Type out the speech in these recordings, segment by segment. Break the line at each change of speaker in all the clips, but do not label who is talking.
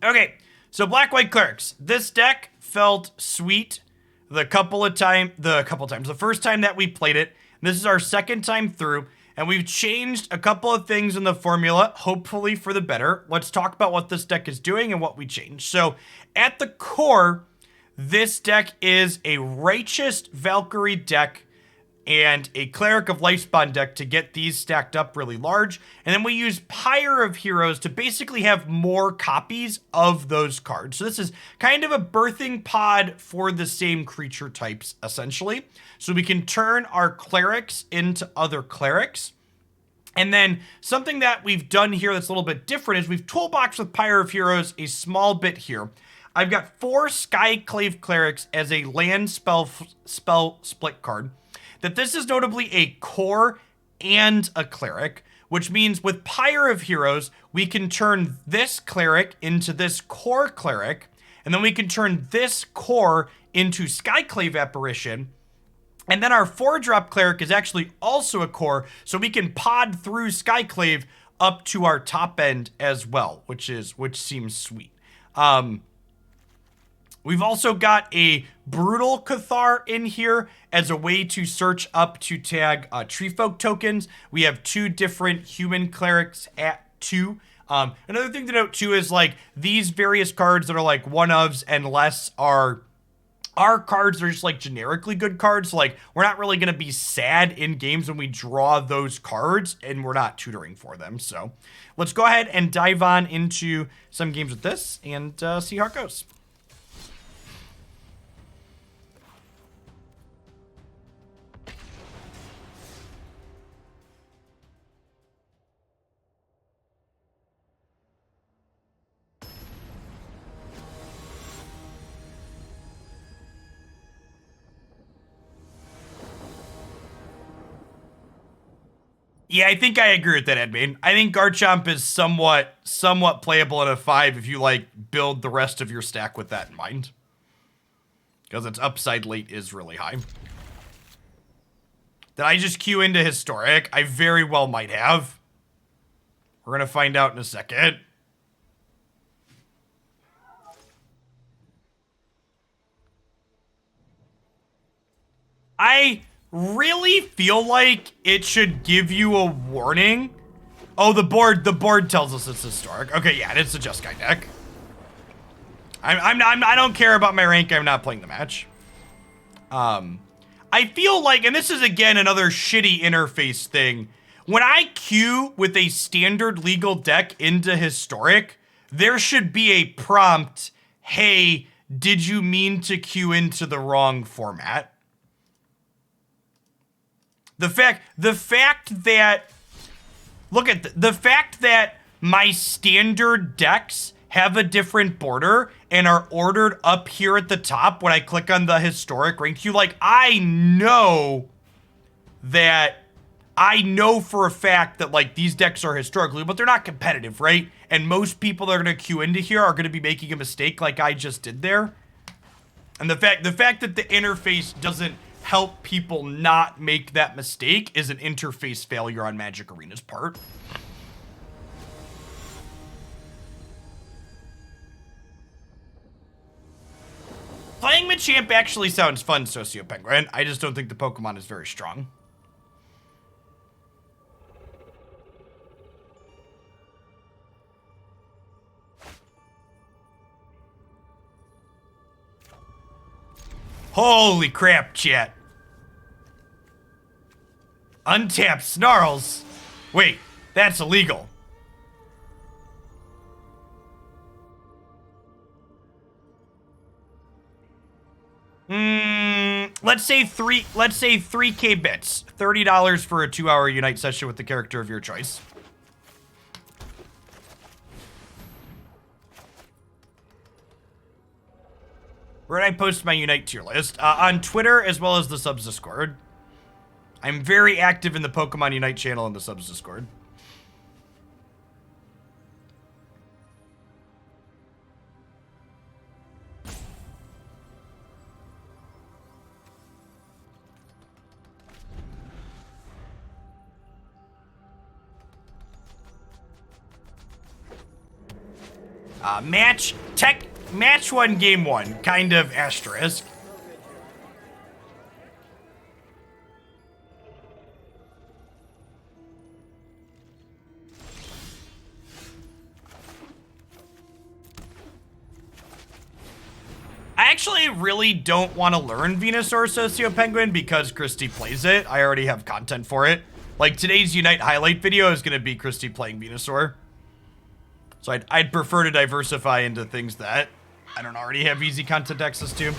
Okay, so Black-White Clerics. This deck felt sweet the first time that we played it. This is our second time through, and we've changed a couple of things in the formula, hopefully for the better. Let's talk about what this deck is doing and what we changed. So, at the core, this deck is a Righteous Valkyrie deck and a Cleric of Lifespawn deck to get these stacked up really large. And then we use Pyre of Heroes to basically have more copies of those cards. So this is kind of a birthing pod for the same creature types, essentially. So we can turn our clerics into other clerics. And then something that we've done here that's a little bit different is we've toolboxed with Pyre of Heroes a small bit here. I've got 4 Skyclave Clerics as a land spell split card. That this is notably a core and a cleric, which means with Pyre of Heroes, we can turn this cleric into this core cleric, and then we can turn this core into Skyclave Apparition, and then our 4-drop cleric is actually also a core, so we can pod through Skyclave up to our top end as well, which seems sweet. We've also got a Brutal Cathar in here as a way to search up to tag Treefolk tokens. We have 2 different human clerics at 2. Another thing to note too is like these various cards that are like one-ofs and less are our cards are just like generically good cards. So, like we're not really going to be sad in games when we draw those cards and we're not tutoring for them. So let's go ahead and dive on into some games with this and see how it goes. Yeah, I think I agree with that, Edmain. I think Garchomp is somewhat playable in a 5 if you, like, build the rest of your stack with that in mind. Because its upside late is really high. Did I just queue into Historic? I very well might have. We're going to find out in a second. I really feel like it should give you a warning. Oh, the board tells us it's Historic. Okay, yeah, it's a Jeskai deck. I don't care about my rank. I'm not playing the match. I feel like, and this is again another shitty interface thing. When I queue with a standard legal deck into Historic, there should be a prompt, hey, did you mean to queue into the wrong format? The fact that, look at the fact that my standard decks have a different border and are ordered up here at the top when I click on the Historic rank queue, like I know for a fact that like these decks are historically, but they're not competitive, right? And most people that are going to queue into here are going to be making a mistake like I just did there. And the fact that the interface doesn't help people not make that mistake is an interface failure on Magic Arena's part. Playing Machamp actually sounds fun, Socio Penguin. I just don't think the Pokemon is very strong. Holy crap, chat. Untapped Snarls. Wait, that's illegal. Let's say 3K bits. $30 for a 2-hour Unite session with the character of your choice. Where did I post my Unite tier list? On Twitter as well as the subs Discord. I'm very active in the Pokemon Unite channel and the subs Discord. Match 1, game 1, kind of asterisk. I actually really don't want to learn Venusaur Socio Penguin because Christy plays it. I already have content for it. Like, today's Unite highlight video is going to be Christy playing Venusaur. So I'd prefer to diversify into things that I don't already have easy content access to.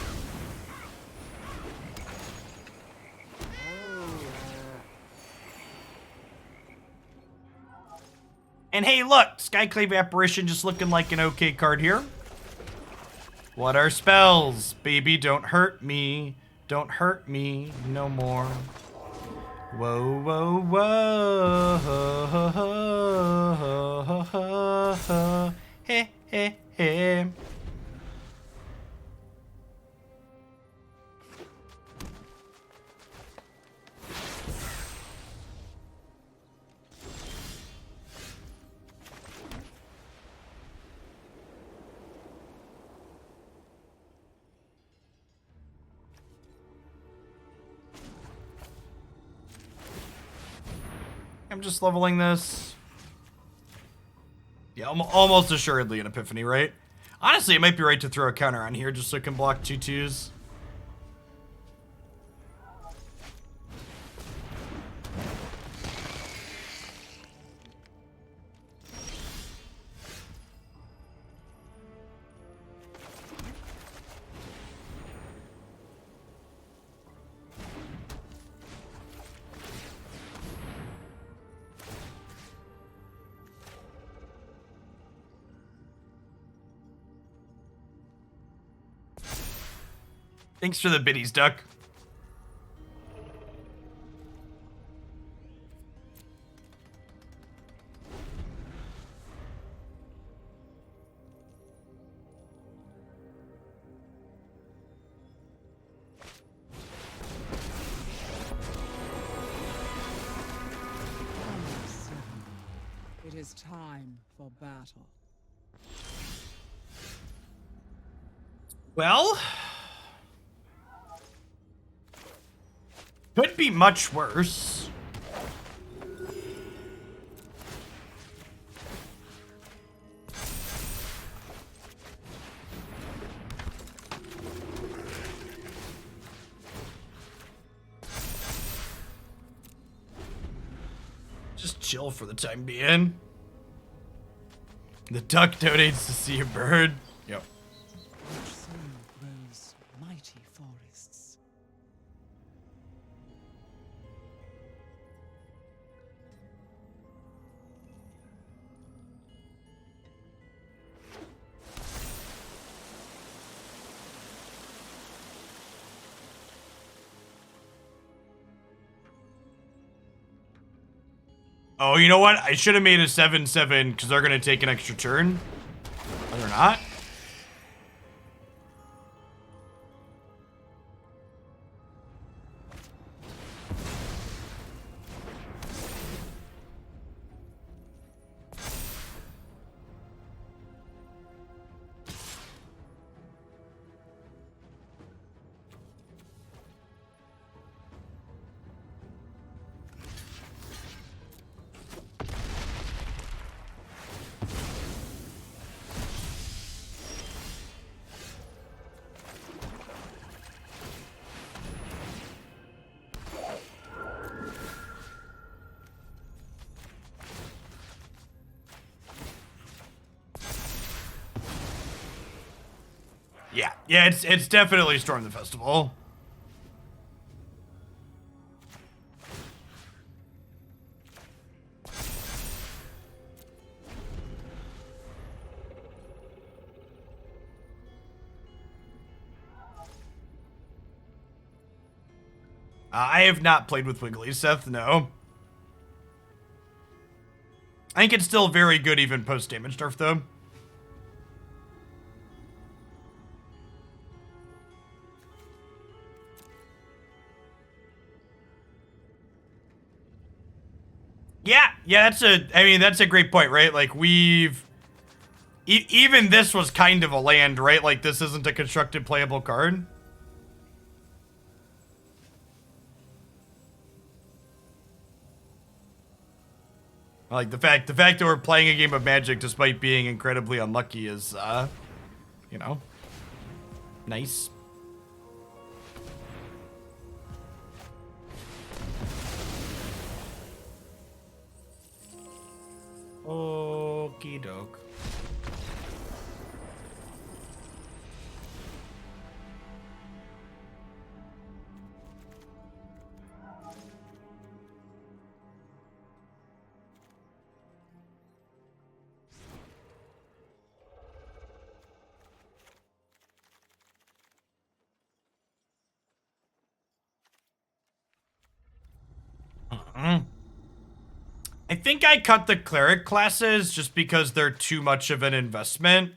And hey, look, Skyclave Apparition just looking like an okay card here. What are spells? Baby, don't hurt me. Don't hurt me no more. Whoa, whoa, whoa. Hey, hey, hey. I'm just leveling this. Yeah, almost assuredly an Epiphany, right? Honestly, it might be right to throw a counter on here just so it can block 2/2s. Thanks for the biddies, Duck.
It is time for battle.
Well, could be much worse. Just chill for the time being. The duck donates to see a bird. Yep.
Which soon grows mighty forests.
Oh, you know what? I should have made a 7/7 because they're going to take an extra turn. But they're not. Yeah, it's definitely Storm the Festival. I have not played with Wiggly, Seth, no. I think it's still very good even post-damage nerf, though. Yeah, that's a great point, right? Like, Even this was kind of a land, right? Like, this isn't a constructed playable card. Like, the fact that we're playing a game of Magic despite being incredibly unlucky is, you know, nice. Okie doke. I think I cut the Cleric classes just because they're too much of an investment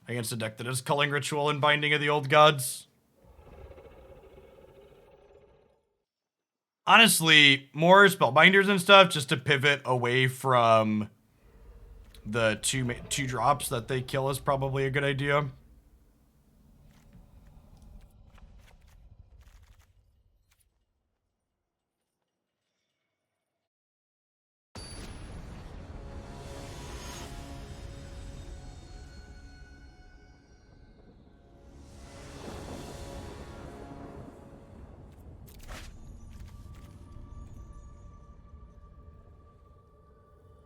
against a deck that is Culling Ritual and Binding of the Old Gods. Honestly, more Spellbinders and stuff just to pivot away from the two drops that they kill is probably a good idea.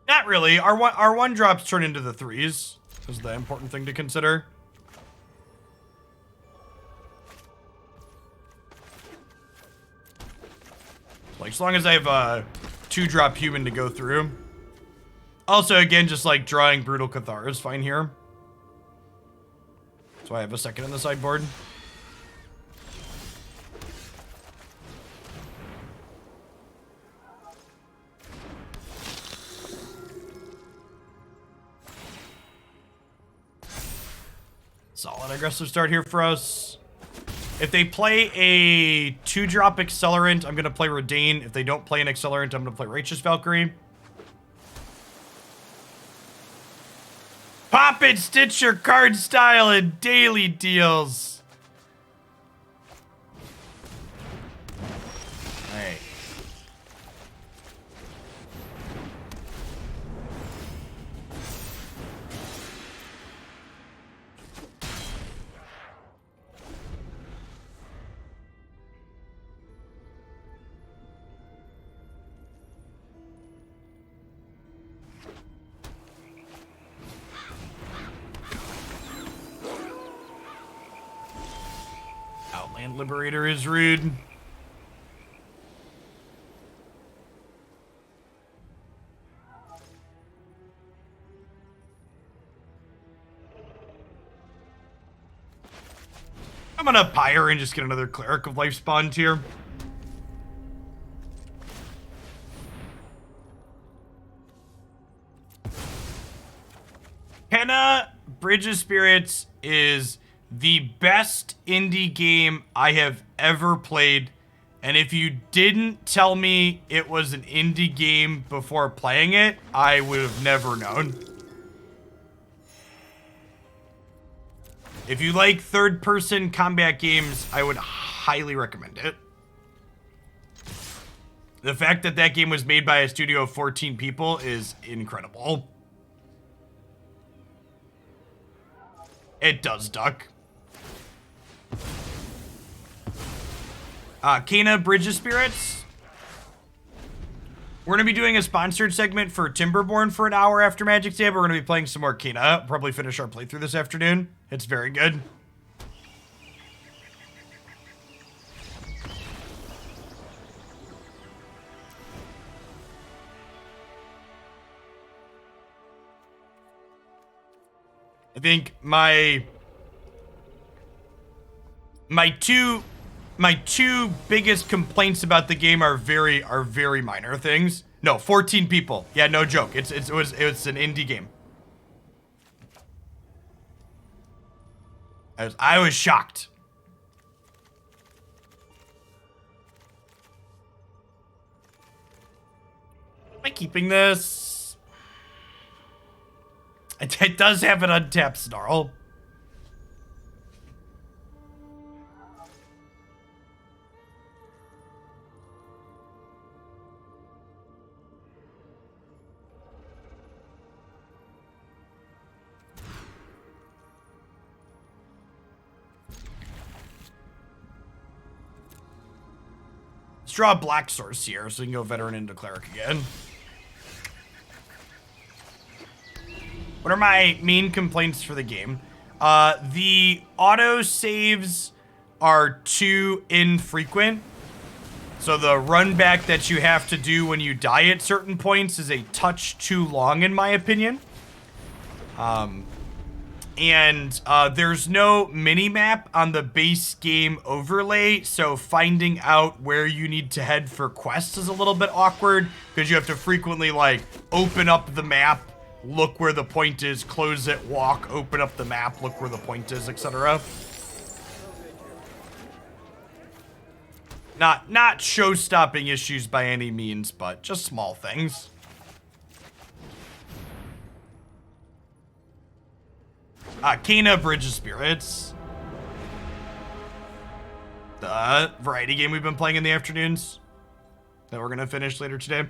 Not really. Our one drops turn into the 3s. Is the important thing to consider. Like, as long as I have a 2-drop human to go through. Also, again, just like drawing Brutal Cathar is fine here. So I have a second in the sideboard. Solid aggressive start here for us. If they play a 2-drop Accelerant, I'm going to play Reidane. If they don't play an Accelerant, I'm going to play Righteous Valkyrie. Pop it, stitch your card style in daily deals. Alright. Outland Liberator is rude. I'm gonna Pyre and just get another Cleric of Life spawned here. Kenna Bridge of Spirits is the best indie game I have ever played. And if you didn't tell me it was an indie game before playing it, I would have never known. If you like third-person combat games, I would highly recommend it. The fact that that game was made by a studio of 14 people is incredible. It does duck. Kena Bridge of Spirits. We're going to be doing a sponsored segment for Timberborn for an hour after Magic Day. We're going to be playing some more Kena. Probably finish our playthrough this afternoon. It's very good. I think my two biggest complaints about the game are very minor things. No, 14 people. Yeah, no joke. It was an indie game. I was shocked. Am I keeping this? I It does have an untapped Snarl. Let's draw a black source here so we can go Veteran into Cleric again. What are my main complaints for the game? The auto saves are too infrequent. So the run back that you have to do when you die at certain points is a touch too long in my opinion. There's no mini-map on the base game overlay, so finding out where you need to head for quests is a little bit awkward, because you have to frequently, like, open up the map, look where the point is, close it, walk, open up the map, look where the point is, etc. Not show-stopping issues by any means, but just small things. Kana Bridge of Spirits. The variety game we've been playing in the afternoons that we're gonna finish later today.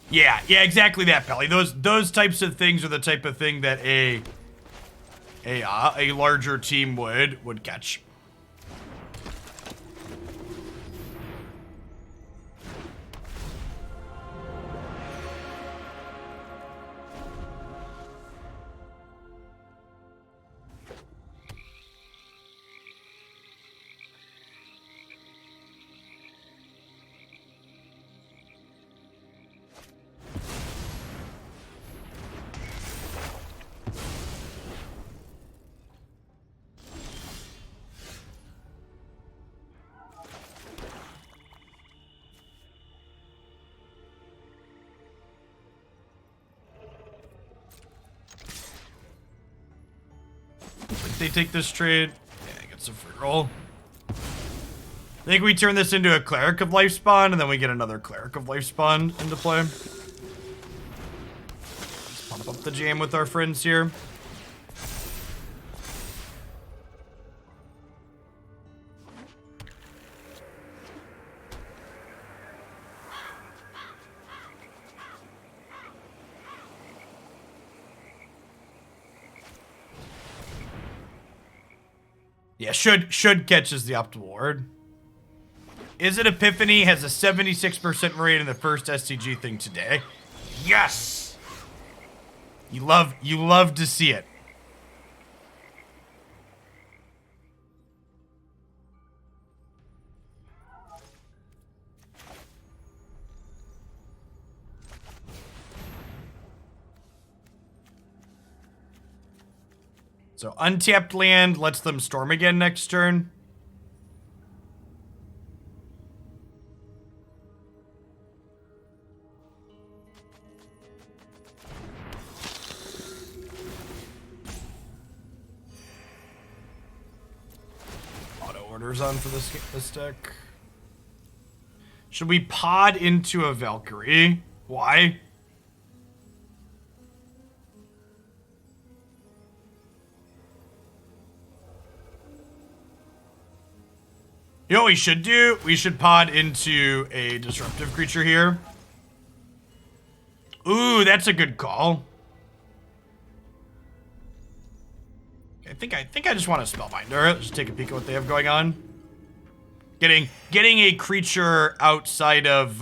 Yeah, exactly that, Pelly. Those types of things are the type of thing that a larger team would catch. They take this trade. Yeah, get some free roll. I think we turn this into a Cleric of Life Spawn, and then we get another Cleric of Life Spawn into play. Let's pump up the jam with our friends here. Yeah, should catch is the optimal word. Is it Epiphany has a 76% rate in the first SCG thing today? Yes! You love to see it. So untapped land lets them storm again next turn. Auto orders on for this deck. Should we pod into a Valkyrie? Why? You know what we should do? We should pod into a disruptive creature here. Ooh, that's a good call. I think I just want a Spellbinder. Let's just take a peek at what they have going on. Getting a creature outside of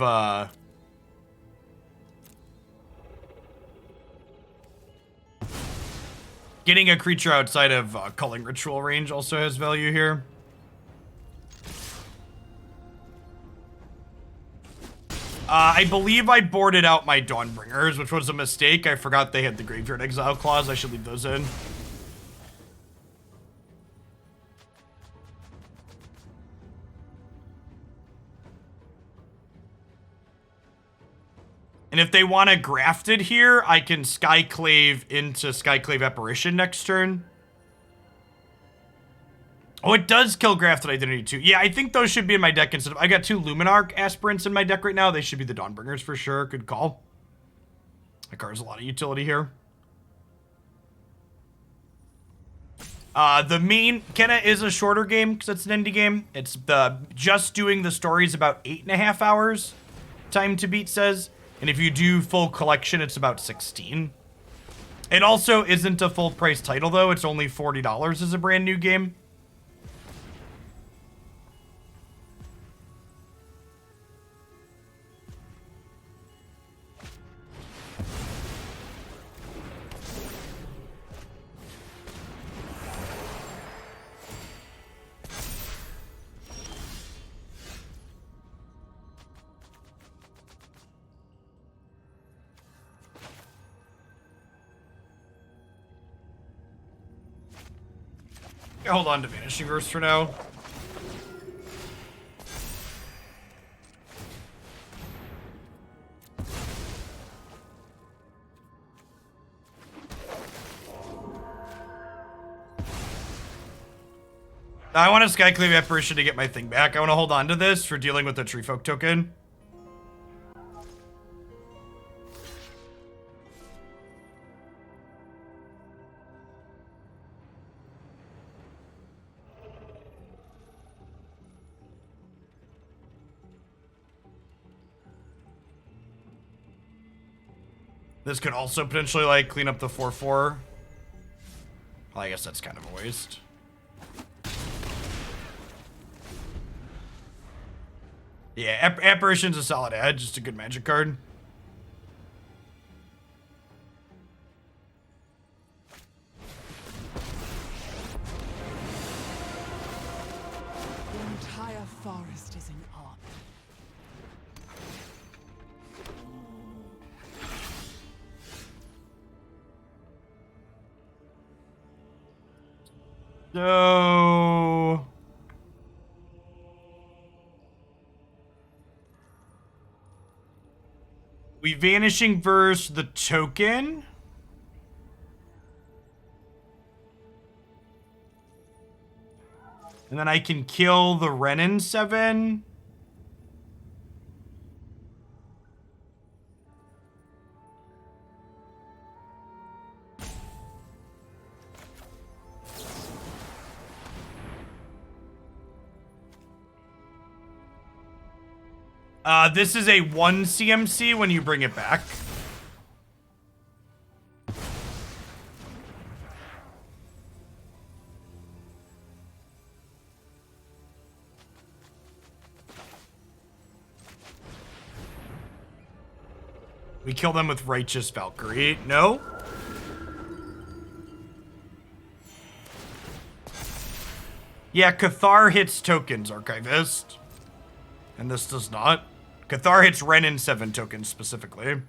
getting a creature outside of Culling Ritual range also has value here. I believe I boarded out my Dawnbringers, which was a mistake. I forgot they had the Graveyard Exile clause. I should leave those in. And if they want to graft it here, I can Skyclave into Skyclave Apparition next turn. Oh, it does kill Grafted Identity too. Yeah, I think those should be in my deck instead of... I got 2 Luminarch Aspirants in my deck right now. They should be the Dawnbringers for sure. Good call. That card has a lot of utility here. The main Kenna is a shorter game because it's an indie game. It's just doing the stories about 8.5 hours. Time to beat says, and if you do full collection, it's about 16. It also isn't a full price title though. It's only $40 as a brand new game. Hold on to Vanishing Verse for now. I want a Skyclave Apparition to get my thing back. I want to hold on to this for dealing with the Treefolk token. This could also potentially, like, clean up the 4/4. Well, I guess that's kind of a waste. Yeah, Apparition's a solid ad, just a good magic card.
The entire forest is in arc.
So... we Vanishing Verse the token. And then I can kill the Renin 7. This is a 1 CMC when you bring it back. We kill them with Righteous Valkyrie. No? Yeah, Cathar hits tokens, Archivist. And this does not. Cathar hits Renin 7 tokens specifically.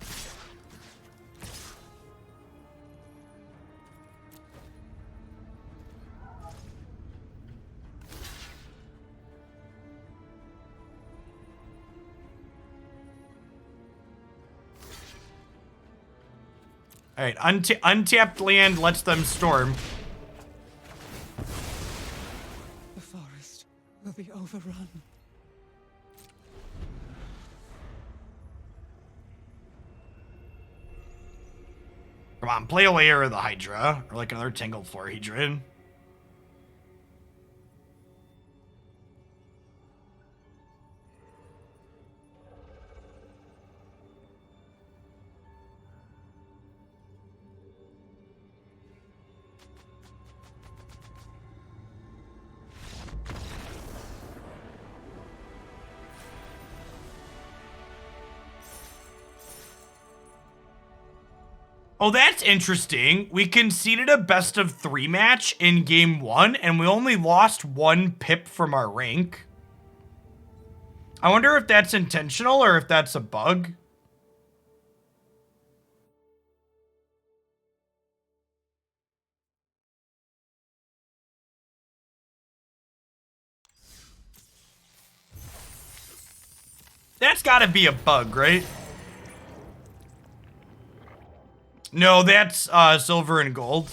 Alright, untapped land lets them storm.
The forest will be overrun.
Come on, play a layer of the Hydra, or like another Tangled Floor Hedron. Oh, that's interesting. We conceded a best of 3 match in game 1, and we only lost 1 pip from our rank. I wonder if that's intentional or if that's a bug. That's gotta be a bug, right? No, that's silver and gold.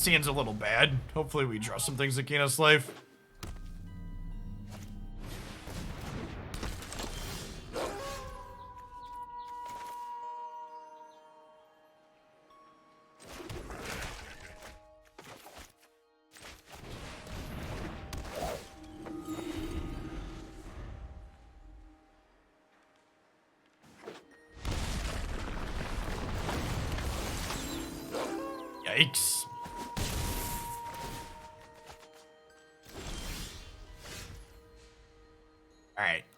This hand's a little bad. Hopefully we draw some things that gain us life. Yikes.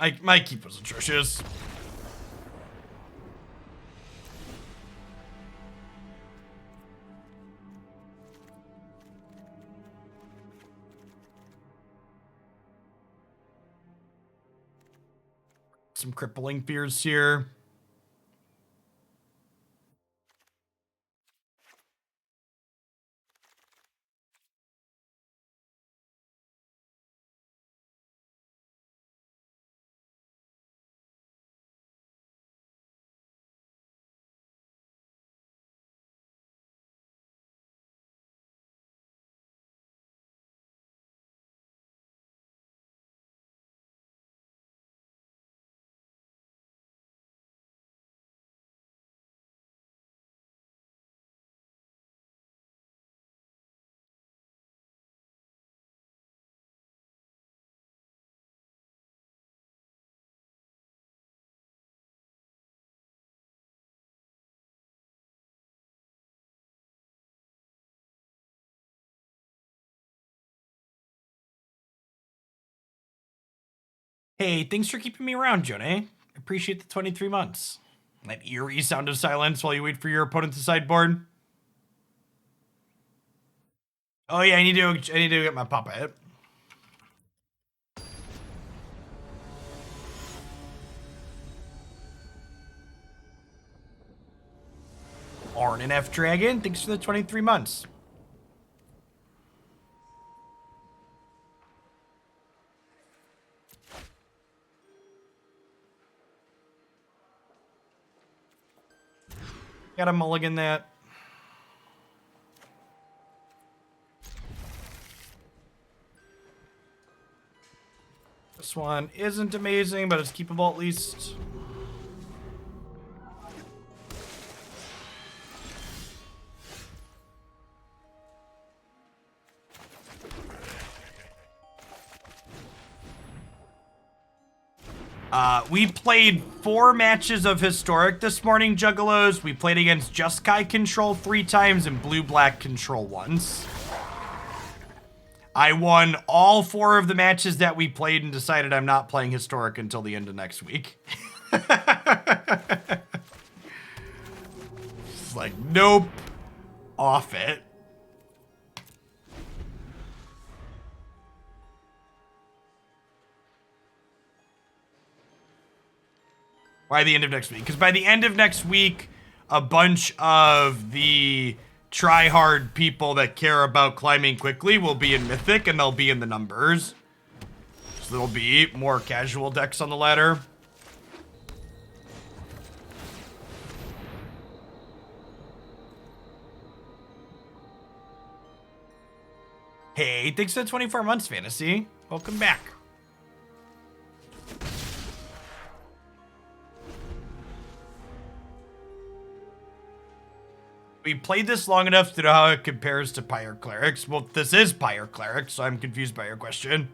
Alright, my keep was atrocious. Some crippling fears here. Hey, thanks for keeping me around, Jonah. Appreciate the 23 months. That eerie sound of silence while you wait for your opponent to sideboard. Oh yeah, I need to get my papa hit. Arn and F Dragon, thanks for the 23 months. Gotta mulligan that. This one isn't amazing, but it's keepable at least. We played 4 matches of Historic this morning, Juggalos. We played against Jeskai Control 3 times and Blue-Black Control once. I won all 4 of the matches that we played and decided I'm not playing Historic until the end of next week. It's like, nope. Off it. By the end of next week. Because by the end of next week, a bunch of the try-hard people that care about climbing quickly will be in Mythic, and they'll be in the numbers. So there'll be more casual decks on the ladder. Hey, thanks for the 24 months, Fantasy. Welcome back. We played this long enough to know how it compares to Pyre Clerics. Well, this is Pyre Cleric, so I'm confused by your question.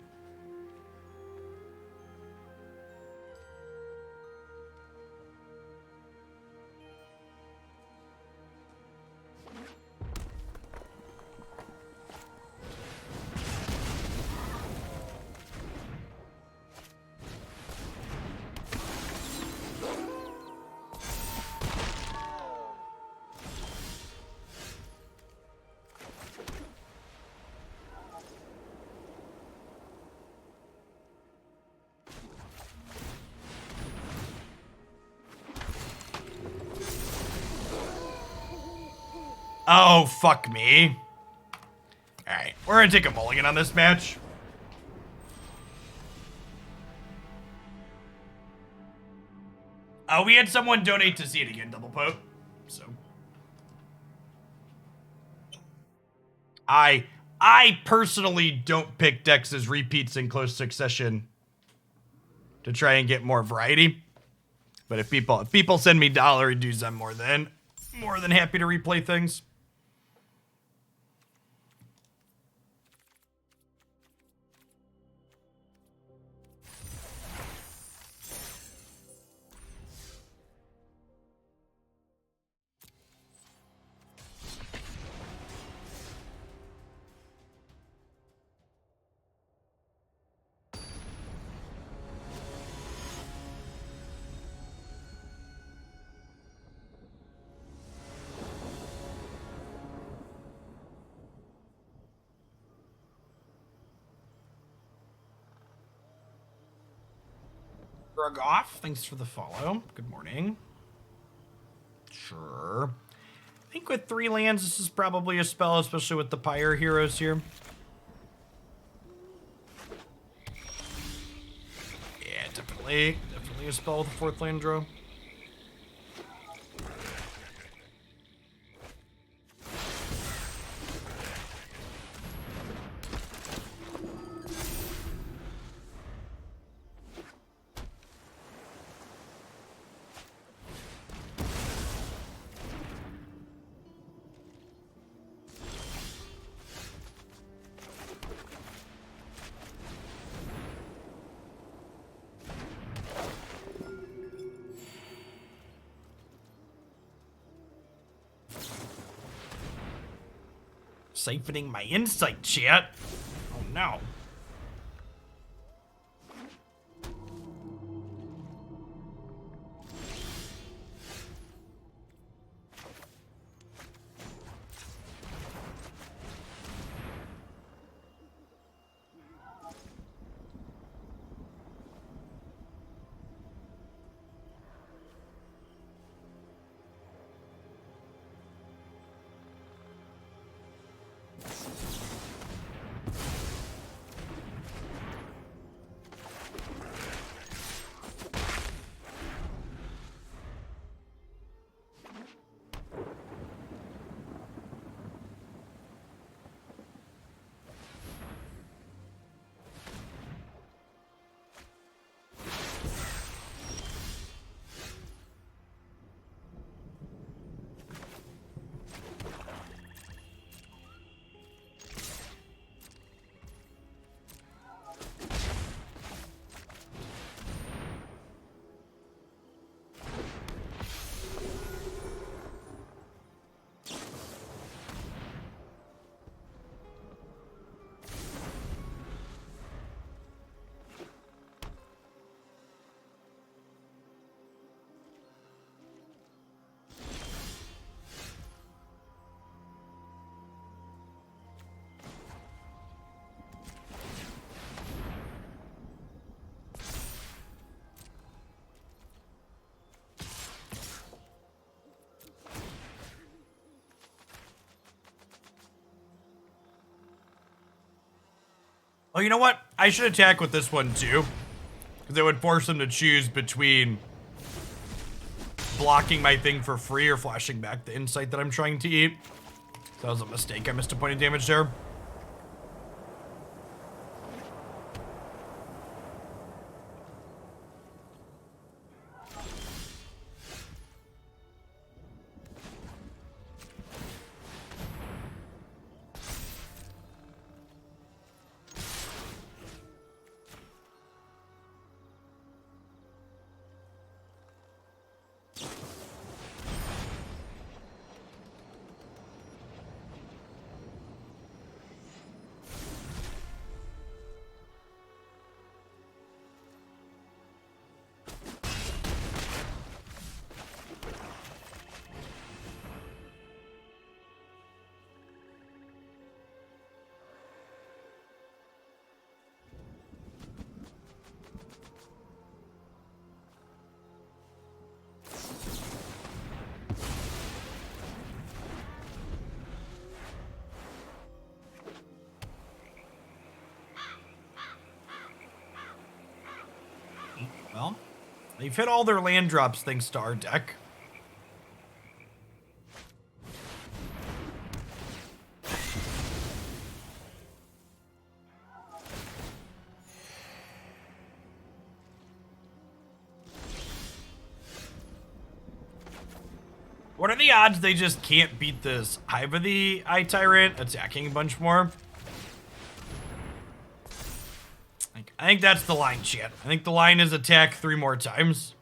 Oh, fuck me. Alright, we're gonna take a mulligan on this match. We had someone donate to see it again, Double Pope. So. I personally don't pick decks as repeats in close succession to try and get more variety. But if people send me dollar dues, I'm more than happy to replay things. Rug off, thanks for the follow. Good morning. Sure. I think with 3 lands, this is probably a spell, especially with the Pyre Heroes here. Yeah, definitely a spell with the 4th land draw. Siphoning my insight, chat. Oh no. Oh, you know what? I should attack with this one too. Because it would force him to choose between blocking my thing for free or flashing back the insight that I'm trying to eat. That was a mistake. I missed a point of damage there. Well, they've hit all their land drops thanks to our deck. What are the odds they just can't beat this Hive of the Eye Tyrant attacking a bunch more? I think that's the line, chat. I think the line is attack 3 more times.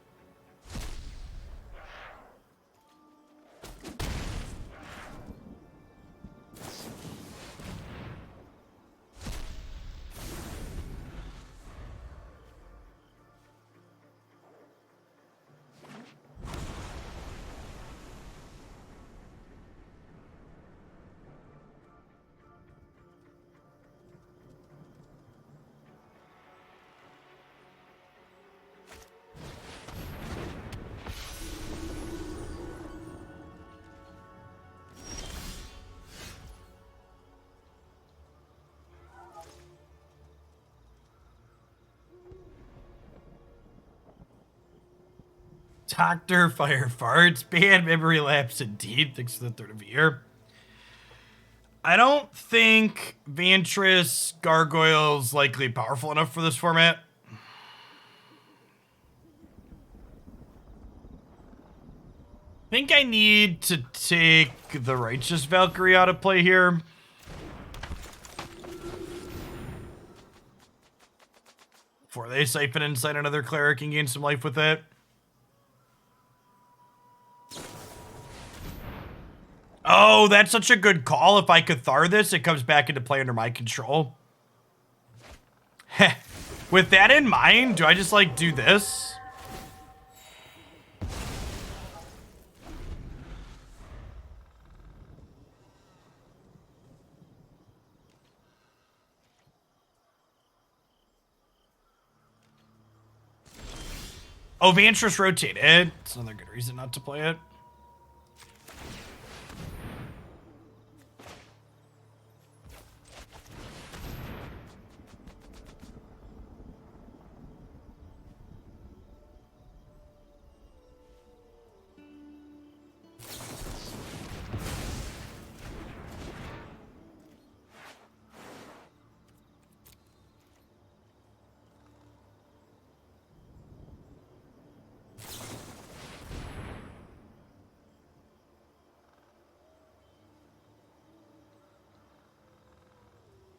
Dr. Fire Farts, bad memory lapse indeed. Thanks for the 3rd of the year. I don't think Vantress Gargoyle's likely powerful enough for this format. I think I need to take the Righteous Valkyrie out of play here. Before they siphon inside another cleric and gain some life with it. Oh, that's such a good call. If I Cathar this, it comes back into play under my control. With that in mind, do I just, like, do this? Oh, Vantress rotated. It's another good reason not to play it.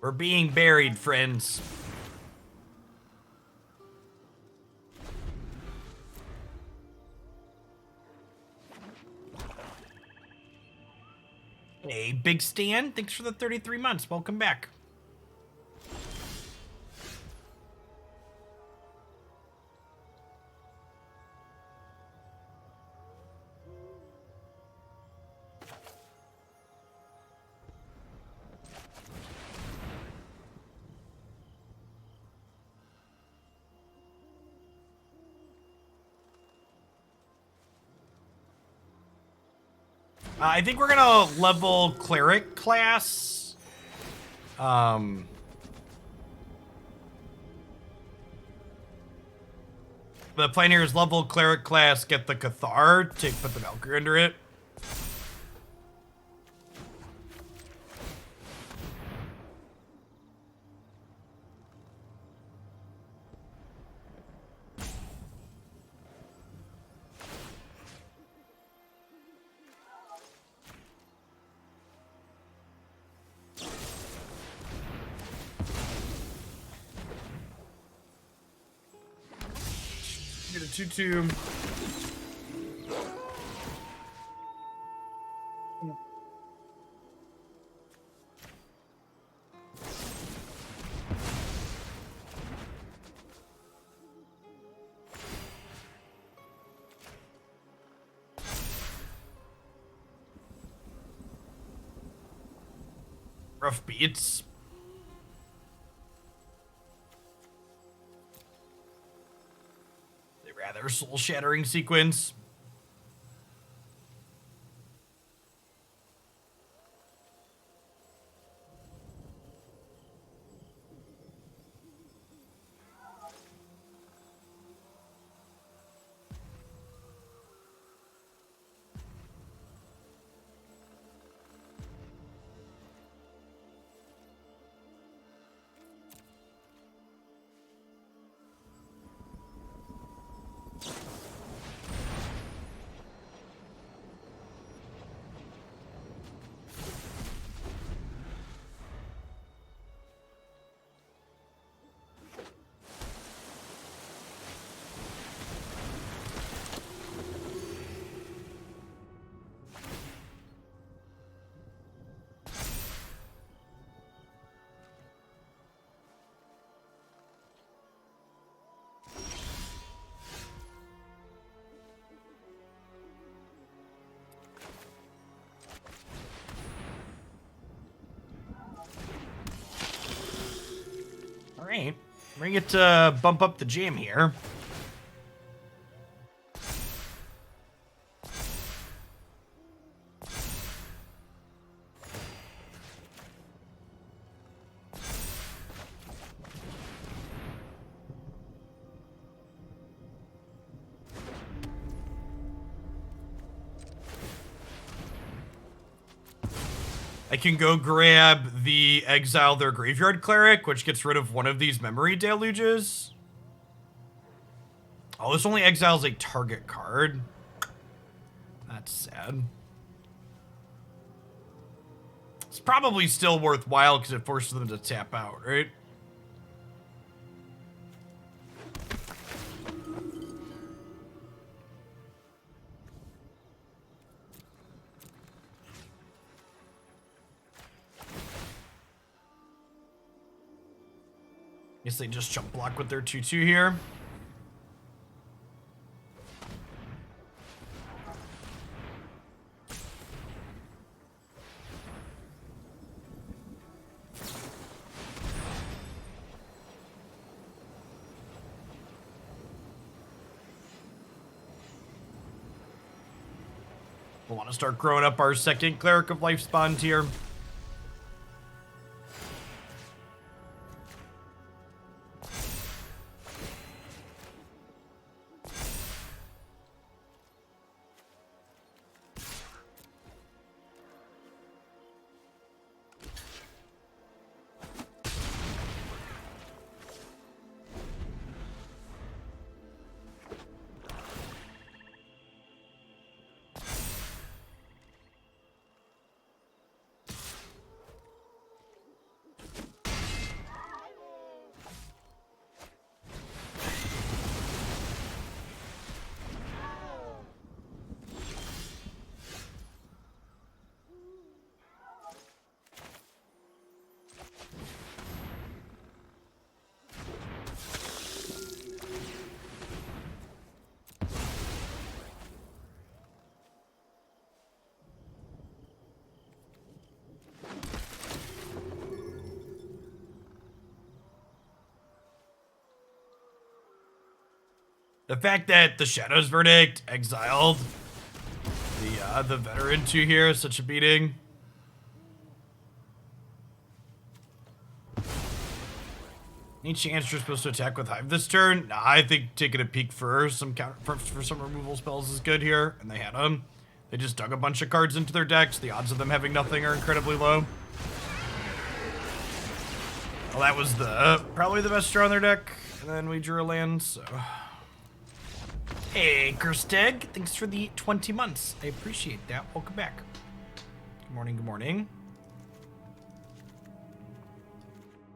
We're being buried, friends. Hey, Big Stan, thanks for the 33 months. Welcome back. I think we're gonna level Cleric Class. The plan here is level Cleric Class, get the Cathar, put the Valkyrie under it. Get a 2/2. Rough beats. Rather soul-shattering sequence. All right. We're going to get to bump up the jam here. I can go grab the Exile Their Graveyard Cleric, which gets rid of one of these Memory Deluges. Oh, this only exiles a target card. That's sad. It's probably still worthwhile because it forces them to tap out, right? Guess they just jump block with their 2/2 here. We'll want to start growing up our second Cleric of Life spawn tier. The fact that the Shadow's Verdict exiled the Veteran 2 here is such a beating. Any chance you're supposed to attack with Hive this turn? Nah, I think taking a peek for some for some removal spells is good here, and they had them. They just dug a bunch of cards into their decks. The odds of them having nothing are incredibly low. Well, that was probably the best draw on their deck, and then we drew a land, so... Hey, Gersteg, thanks for the 20 months. I appreciate that. Welcome back. Good morning, good morning.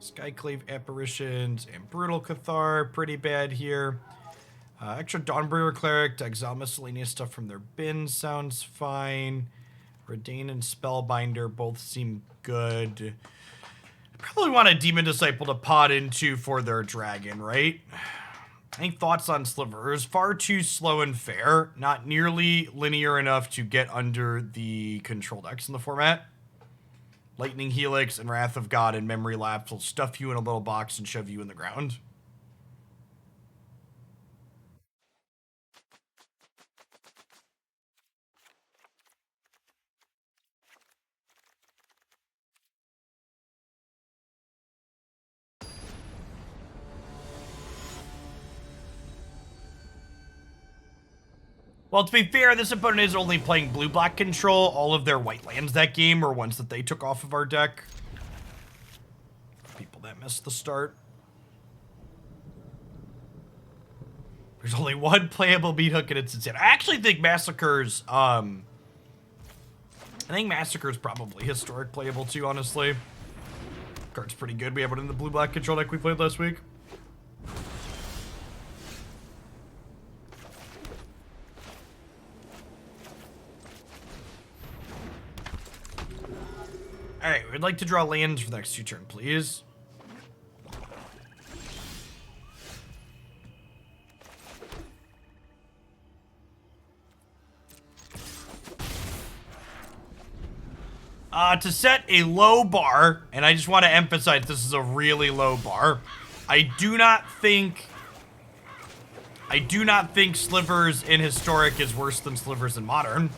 Skyclave Apparitions and Brutal Cathar, pretty bad here. Extra Dawnbringer Cleric to exile miscellaneous stuff from their bin sounds fine. Reidane and Spellbinder both seem good. Probably want a Demon Disciple to pot into for their dragon, right? Any thoughts on Slivers? Far too slow and fair. Not nearly linear enough to get under the control decks in the format. Lightning Helix and Wrath of God and Memory Lapse will stuff you in a little box and shove you in the ground. Well, to be fair, this opponent is only playing blue-black control. All of their white lands that game are ones that they took off of our deck. People that missed the start. There's only one playable beat hook and it's insane. I actually think Massacre's, probably historic playable too, honestly. Card's pretty good. We have it in the blue-black control deck we played last week. Alright, we'd like to draw lands for the next 2 turns, please. To set a low bar, and I just want to emphasize this is a really low bar. I do not think Slivers in Historic is worse than Slivers in Modern.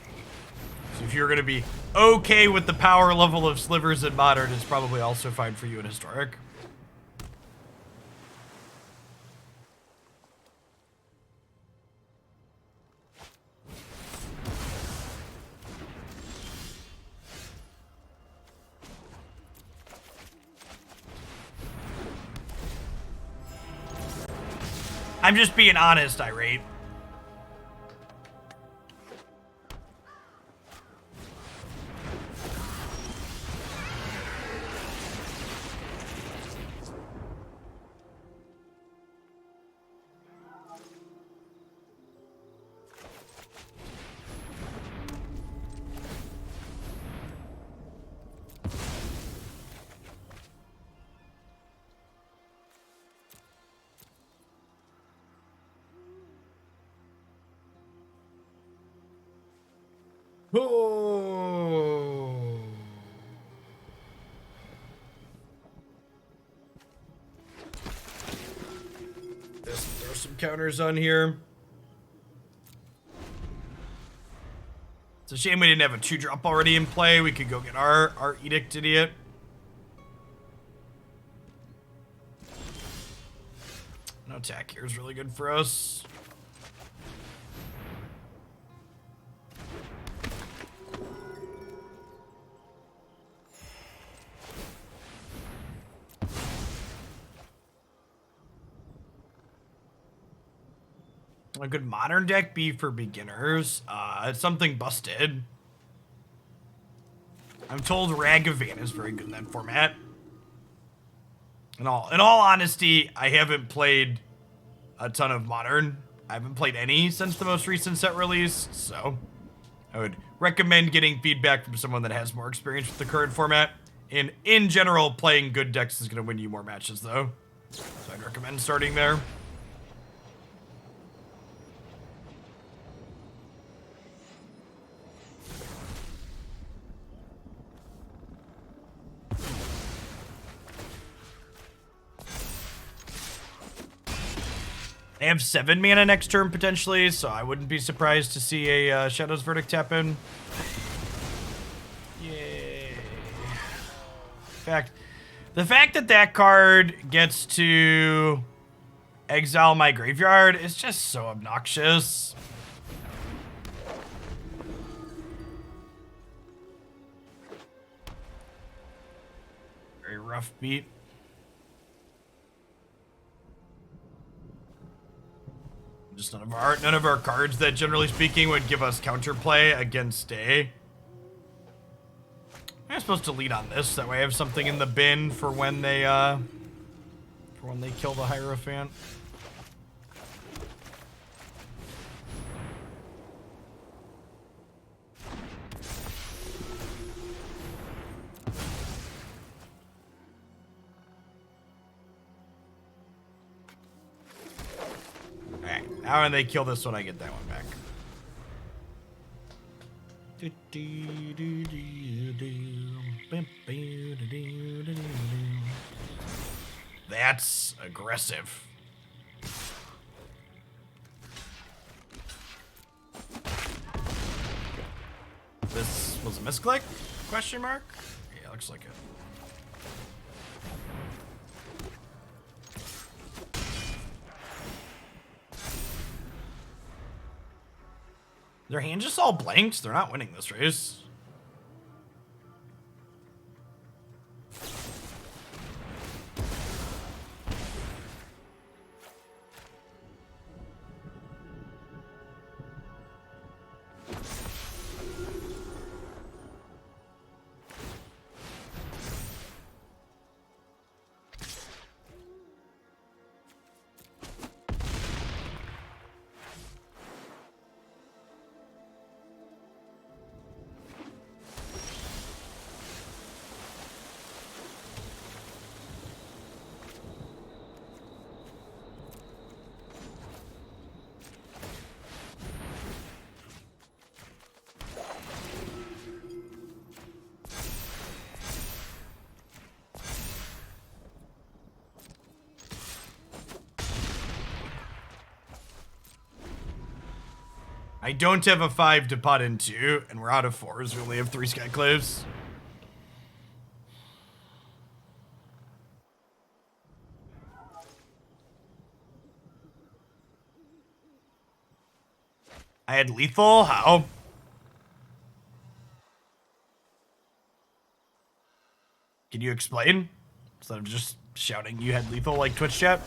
So if you're going to be okay with the power level of Slivers in Modern, it's probably also fine for you in Historic. I'm just being honest, Irate. Oh. Let's throw some counters on here. It's a shame we didn't have a 2-drop already in play. We could go get our Edict Idiot. No attack here is really good for us. A good Modern deck be for beginners. It's something busted. I'm told Ragavan is very good in that format. In all honesty, I haven't played a ton of Modern. I haven't played any since the most recent set release, so I would recommend getting feedback from someone that has more experience with the current format. In general, playing good decks is going to win you more matches, though. So I'd recommend starting there. They have 7 mana next turn, potentially, so I wouldn't be surprised to see a Shadow's Verdict tap in. Yay. The fact that that card gets to exile my graveyard is just so obnoxious. Very rough beat. Just none of our cards that, generally speaking, would give us counterplay against a. I'm supposed to lead on this, that way I have something in the bin for when they kill the Hierophant. Now when they kill this one, I get that one back. That's aggressive. This was a misclick? Question mark? Yeah, looks like it. Their hand just all blanks. They're not winning this race. I don't have a 5 to pot into, and we're out of 4s. We only have 3 Skyclaves. I had lethal? How? Can you explain? Instead of just shouting you had lethal like Twitch chat?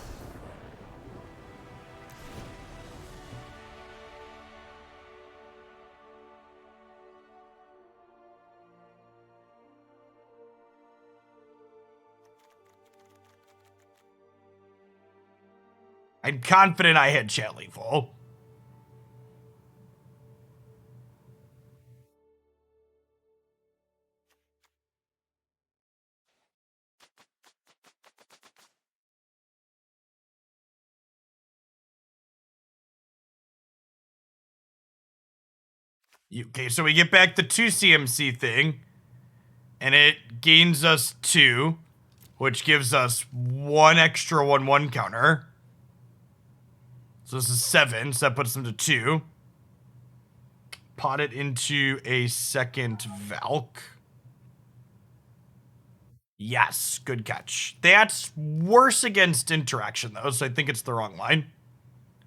I'm confident I had chat lethal. Okay, so we get back the 2 CMC thing, and it gains us 2, which gives us 1 extra 1/1 counter. So this is 7, so that puts them to 2. Pot it into a second Valk. Yes, good catch. That's worse against interaction, though, so I think it's the wrong line.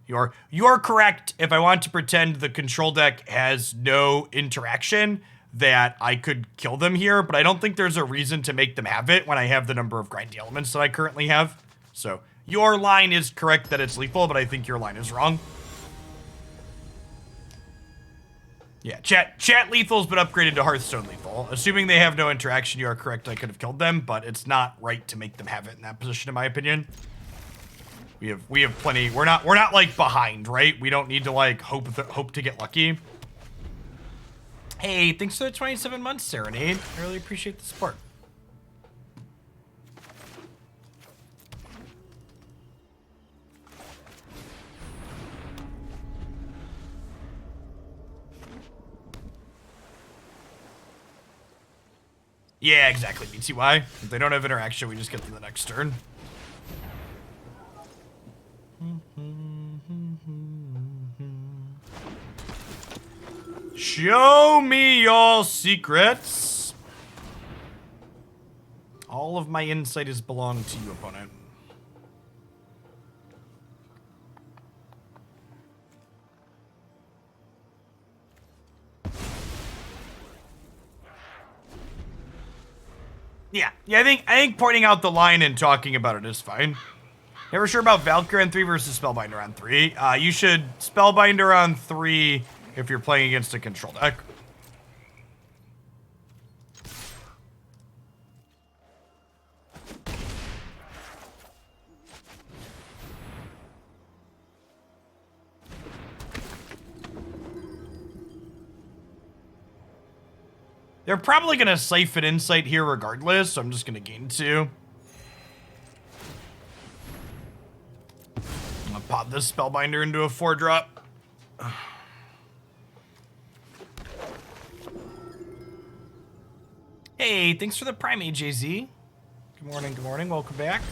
You're correct. If I want to pretend the control deck has no interaction, that I could kill them here, but I don't think there's a reason to make them have it when I have the number of grindy elements that I currently have. So your line is correct that it's lethal, but I think your line is wrong. Yeah, chat lethal's been upgraded to Hearthstone lethal. Assuming they have no interaction, you are correct. I could have killed them, but it's not right to make them have it in that position, in my opinion. We have plenty. We're not like behind, right? We don't need to like hope to get lucky. Hey, thanks for the 27 months, Serenade. I really appreciate the support. Yeah, exactly, BTY. If they don't have interaction, we just get to the next turn. Show me your secrets. All of my insight is belong to you, opponent. Yeah, I think pointing out the line and talking about it is fine. Never sure about Valkyrie on 3 versus Spellbinder on 3. You should Spellbinder on 3 if you're playing against a control deck. They're probably going to siphon insight here regardless, so I'm just going to gain 2. I'm going to pop this Spellbinder into a 4-drop. Hey, thanks for the Prime, AJZ. Good morning, welcome back.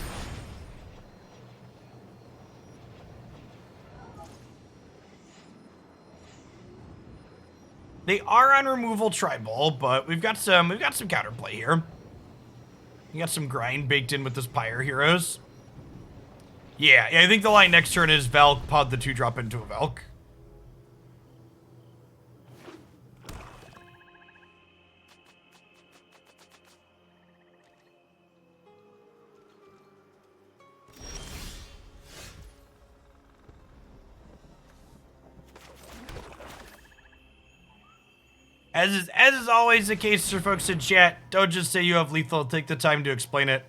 They are on removal tribal, but we've got some counterplay here. We got some grind baked in with this Pyre Heroes. Yeah, I think the line next turn is Valk, pod the 2-drop into a Valk. As is always the case for folks in chat, don't just say you have lethal, take the time to explain it.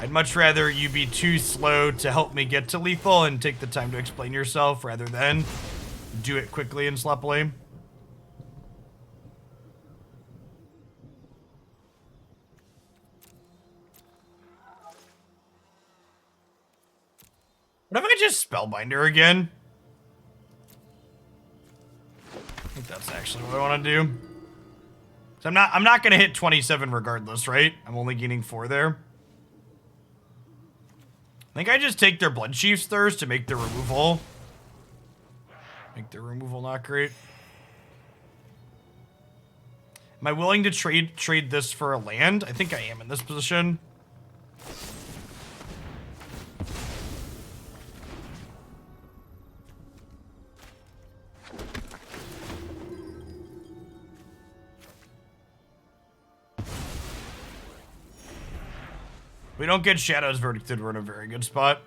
I'd much rather you be too slow to help me get to lethal and take the time to explain yourself rather than do it quickly and sloppily. What if I could just Spellbinder again? I think that's actually what I want to do. So I'm not gonna hit 27 regardless, right? I'm only gaining 4 there. I think I just take their Blood Chief's Thirst to make the removal. Make the removal not great. Am I willing to trade this for a land? I think I am in this position. We don't get Shadow's Verdict, we're in a very good spot.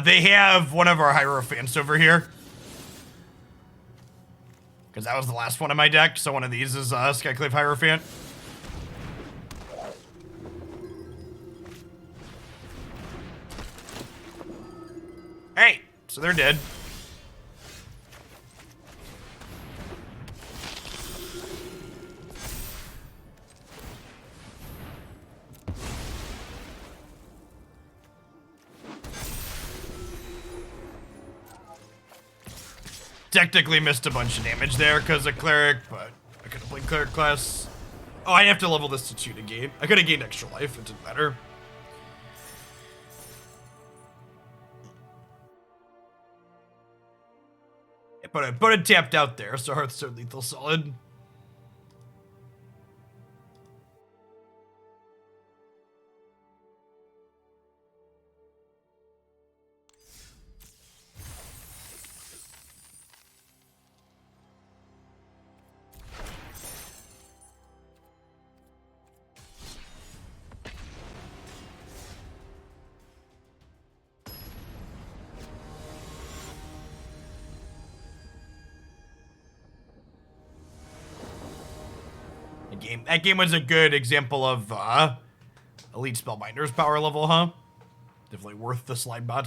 They have one of our Hierophants over here. Because that was the last one in my deck, so one of these is Skyclave Hierophant. Hey, so they're dead. Technically missed a bunch of damage there because of Cleric, but I could have played Cleric Class. Oh, I have to level this to 2 to gain. I could have gained extra life, it didn't matter. Yeah, but it tapped out there, so Hearthstone Lethal solid. That game was a good example of Elite Spellbinder's power level, huh? Definitely worth the sideboard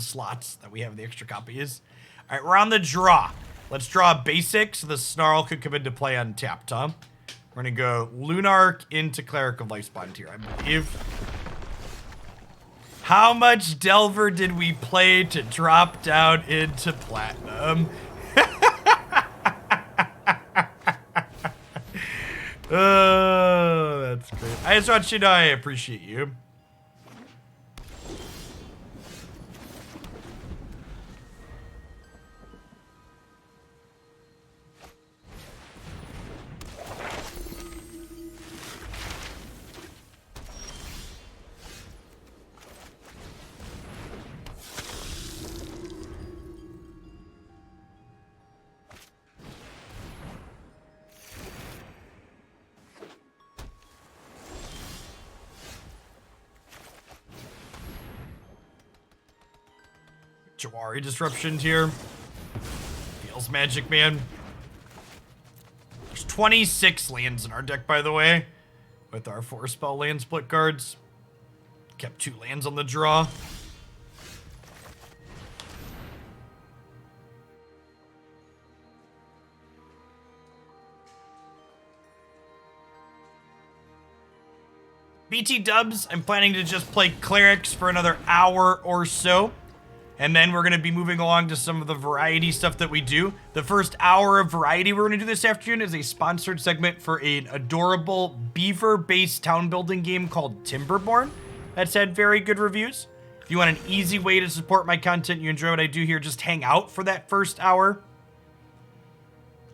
slots that we have the extra copies. All right, we're on the draw. Let's draw a basic, so the Snarl could come into play untapped, huh? We're gonna go Lunarch into Cleric of Lifespond here, I believe. How much Delver did we play to drop down into Platinum? Oh, that's great. I just want you to know I appreciate you. Jawari disruptions here. Feels magic, man. There's 26 lands in our deck, by the way, with our 4-spell land split cards. Kept 2 lands on the draw. BT dubs, I'm planning to just play Clerics for another hour or so. And then we're going to be moving along to some of the variety stuff that we do. The first hour of variety we're going to do this afternoon is a sponsored segment for an adorable beaver-based town building game called Timberborn. That's had very good reviews. If you want an easy way to support my content, you enjoy what I do here, just hang out for that first hour.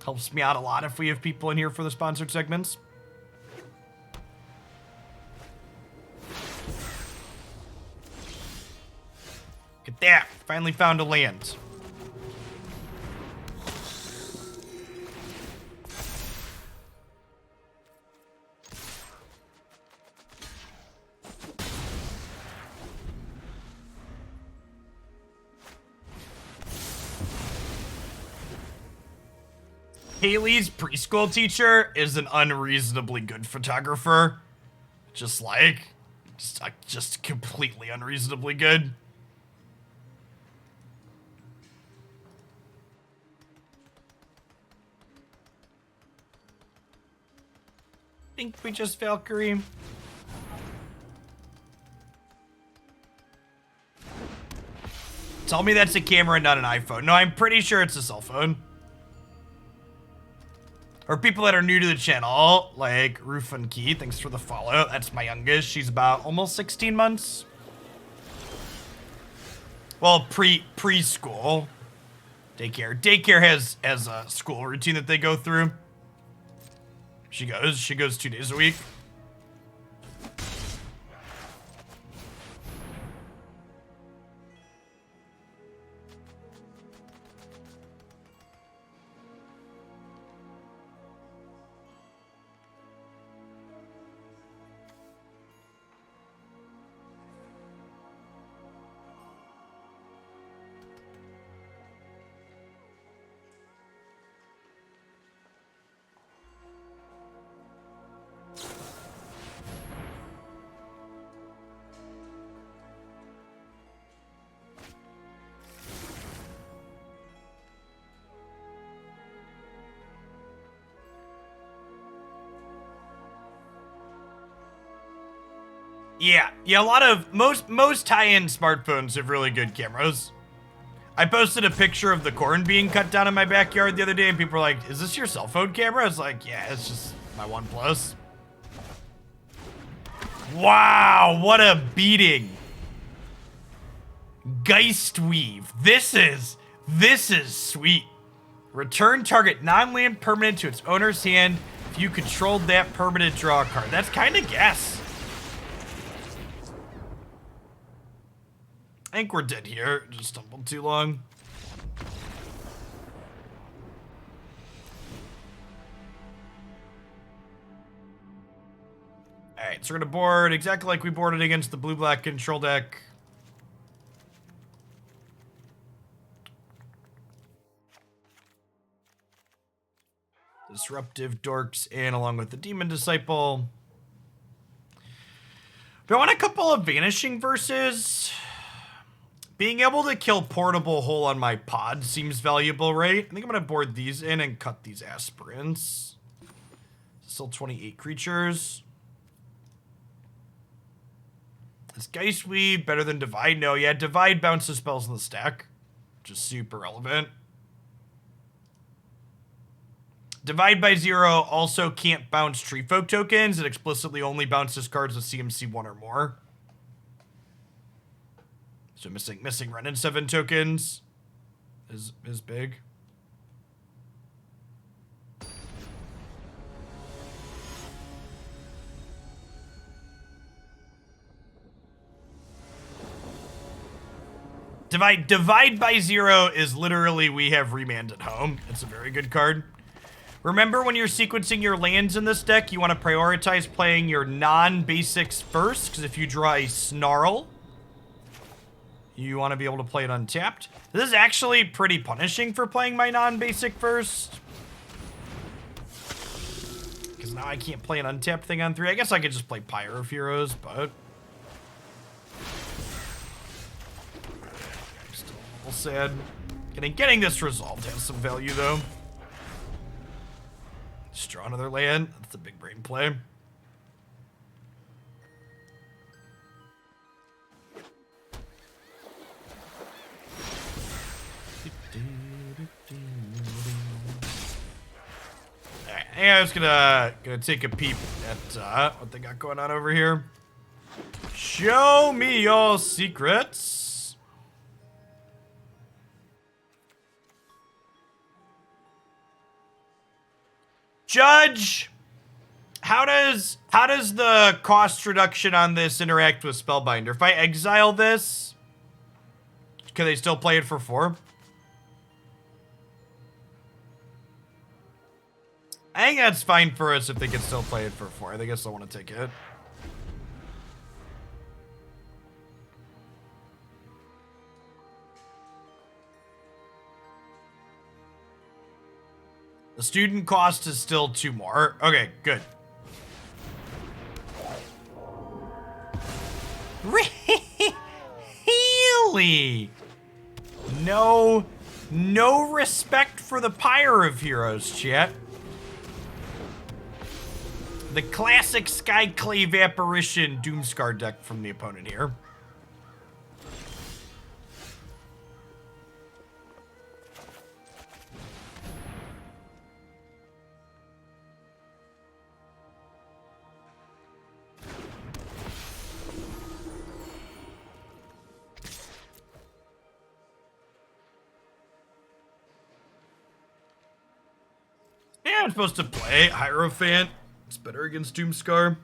Helps me out a lot if we have people in here for the sponsored segments. Look at that. Finally found a land. Haley's preschool teacher is an unreasonably good photographer. Just completely unreasonably good. Think we just Valkyrie. Tell me that's a camera and not an iPhone. No, I'm pretty sure it's a cell phone. Or people that are new to the channel, like Roof and Key, thanks for the follow. That's my youngest. She's about almost 16 months. Well, preschool. Daycare has a school routine that they go through. She goes 2 days a week. Yeah, a lot of, most high-end smartphones have really good cameras. I posted a picture of the corn being cut down in my backyard the other day, and people were like, is this your cell phone camera? I was like, yeah, it's just my OnePlus. Wow, what a beating. Geistweave. This is sweet. Return target non-land permanent to its owner's hand. If you controlled that permanent, draw a card. That's kind of guess. I think we're dead here. Just stumbled too long. Alright, so we're gonna board exactly like we boarded against the blue-black control deck. Disruptive Dorks in along with the Demon Disciple. But I want a couple of Vanishing Verses. Being able to kill Portable Hole on my pod seems valuable, right? I think I'm going to board these in and cut these Aspirants. Still 28 creatures. Is Geistweave better than Divide? No, yeah, Divide bounces spells in the stack. Which is super relevant. Divide by 0 also can't bounce Tree Folk tokens. It explicitly only bounces cards with CMC 1 or more. So missing Ren and 7 tokens is big. Divide by 0 is literally we have Remand at home. It's a very good card. Remember when you're sequencing your lands in this deck, you want to prioritize playing your non-basics first, because if you draw a Snarl, you want to be able to play it untapped. This is actually pretty punishing for playing my non-basic first. Because now I can't play an untapped thing on 3. I guess I could just play Pyre of Heroes, but... I'm still a little sad. Getting this resolved has some value, though. Just draw another land. That's a big brain play. I was gonna take a peep at what they got going on over here. Show me your secrets. Judge, how does the cost reduction on this interact with Spellbinder? If I exile this, can they still play it for 4? I think that's fine for us if they can still play it for 4. I think I still want to take it. The student cost is still 2 more. Okay, good. Really? No respect for the Pyre of Heroes, chat. The classic Skyclave Apparition Doomscar deck from the opponent here. Yeah, I'm supposed to play Hierophant. It's better against Doomscar.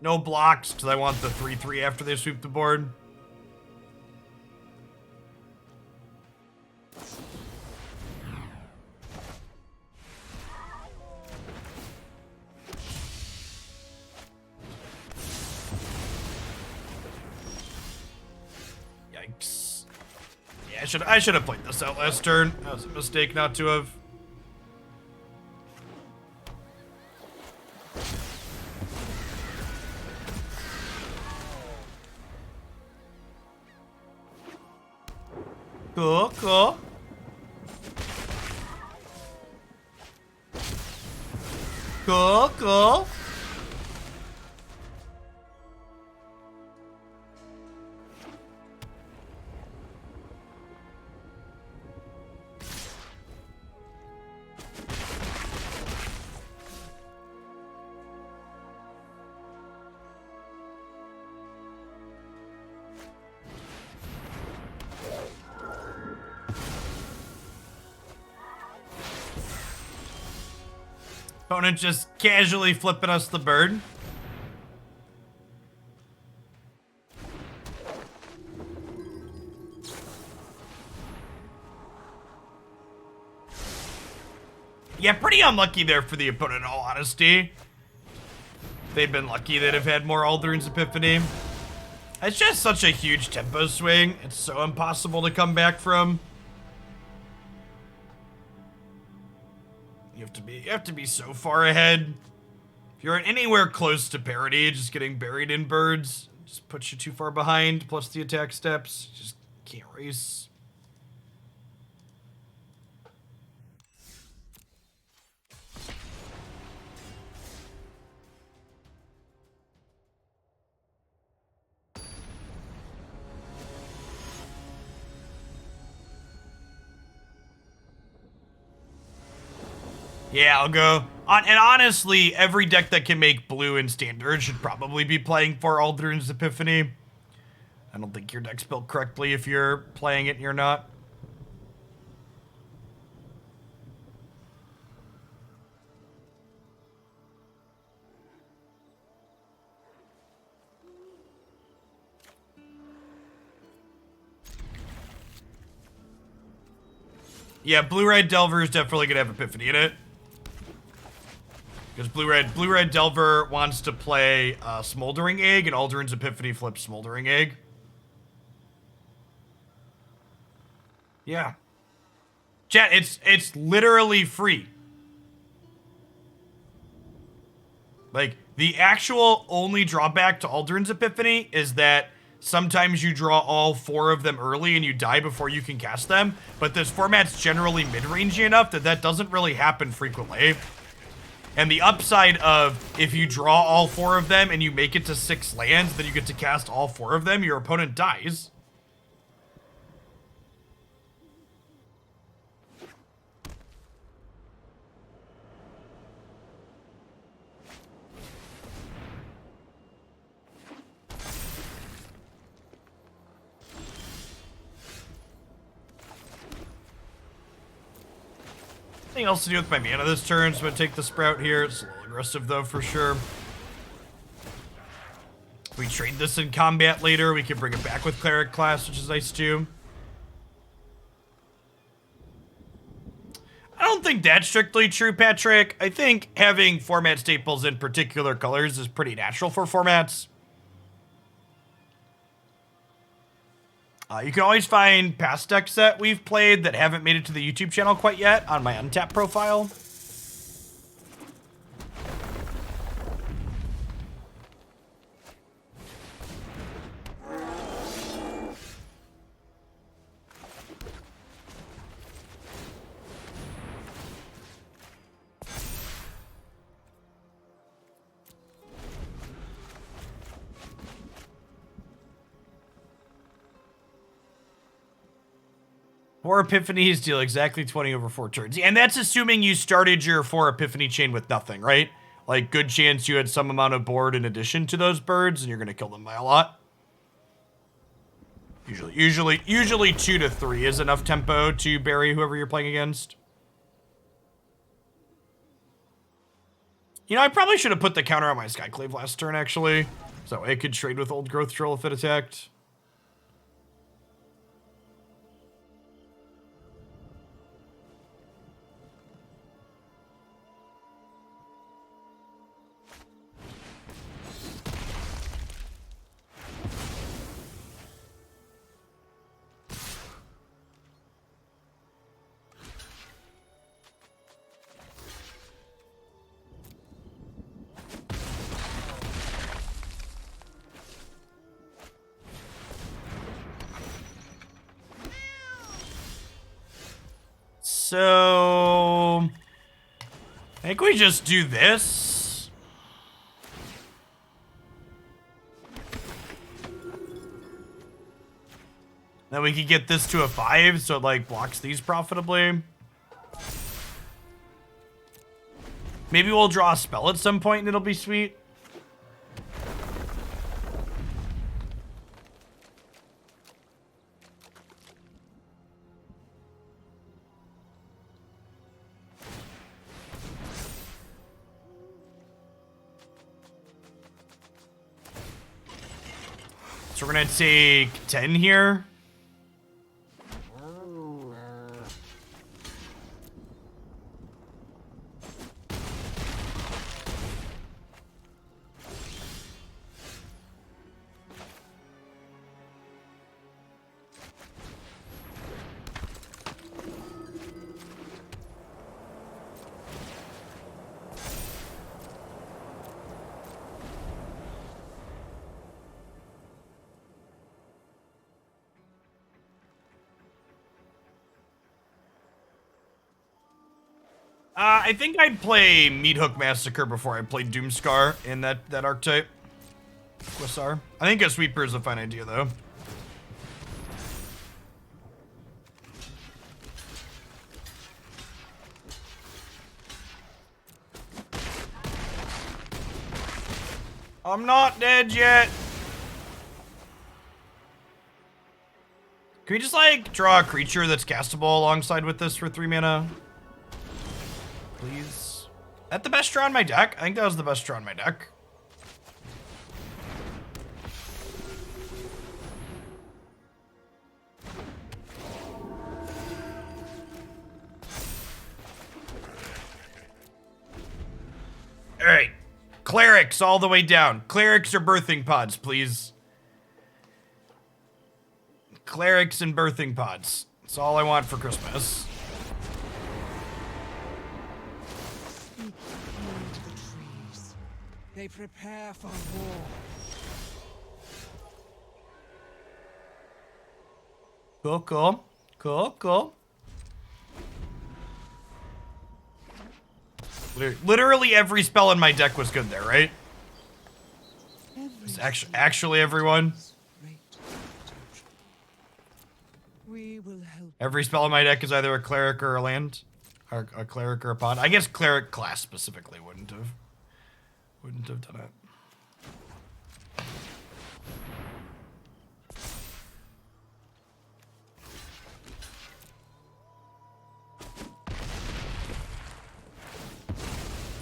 No blocks, because I want the 3/3 after they sweep the board. Yikes. Yeah, I should have played this out last turn. That was a mistake not to have. Cool, cool. Cool, cool. Opponent just casually flipping us the bird. Yeah, pretty unlucky there for the opponent, in all honesty. They've been lucky they'd have had more Aldrin's Epiphany. It's just such a huge tempo swing. It's so impossible to come back from. You have to be so far ahead. If you're anywhere close to parity, just getting buried in birds just puts you too far behind, plus the attack steps. Just can't race. Yeah, I'll go. And honestly, every deck that can make blue in standard should probably be playing for Aldrin's Epiphany. I don't think your deck's built correctly if you're playing it and you're not. Yeah, blue-red Delver is definitely gonna have Epiphany in it. Because blue-red Delver wants to play Smoldering Egg, and Aldrin's Epiphany flips Smoldering Egg. Yeah. Chat, it's literally free. Like, the actual only drawback to Aldrin's Epiphany is that sometimes you draw all 4 of them early and you die before you can cast them, but this format's generally mid-rangey enough that that doesn't really happen frequently. And the upside of if you draw all 4 of them and you make it to 6 lands, then you get to cast all 4 of them, your opponent dies. Nothing else to do with my mana this turn, so I'm gonna take the Sprout here. It's a little aggressive though, for sure. If we trade this in combat later, we can bring it back with Cleric Class, which is nice too. I don't think that's strictly true, Patrick. I think having format staples in particular colors is pretty natural for formats. You can always find past decks that we've played that haven't made it to the YouTube channel quite yet on my Untap profile. Four Epiphanies deal exactly 20 over 4 turns. And that's assuming you started your 4 Epiphany chain with nothing, right? Like, good chance you had some amount of board in addition to those birds, and you're going to kill them by a lot. Usually 2 to 3 is enough tempo to bury whoever you're playing against. You know, I probably should have put the counter on my Skyclave last turn, actually. So I could trade with Old Growth Troll if it attacked. So, I think we just do this. Then we could get this to a 5, so it like blocks these profitably. Maybe we'll draw a spell at some point and it'll be sweet. So we're gonna take 10 here. I think I'd play Meathook Massacre before I played Doomscar in that archetype. Quasar. I think a sweeper is a fine idea, though. I'm not dead yet. Can we just, like, draw a creature that's castable alongside with this for 3 mana? Please. Is that the best draw in my deck? I think that was the best draw in my deck. Alright. Clerics all the way down. Clerics or birthing pods, please. Clerics and birthing pods. That's all I want for Christmas.
They prepare for war.
Cool, cool. Cool, cool. Literally every spell in my deck was good there, right? It's actually everyone.
We will help.
Every spell in my deck is either a cleric or a land. Or a cleric or a pawn. I guess Cleric Class specifically wouldn't have done it.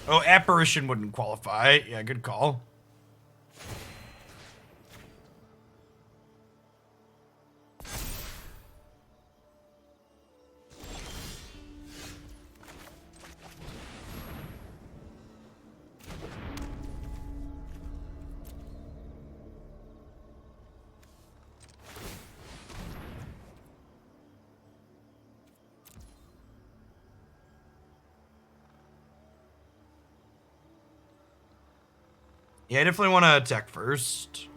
Oh, Apparition wouldn't qualify. Yeah, good call. Yeah, I definitely want to attack first.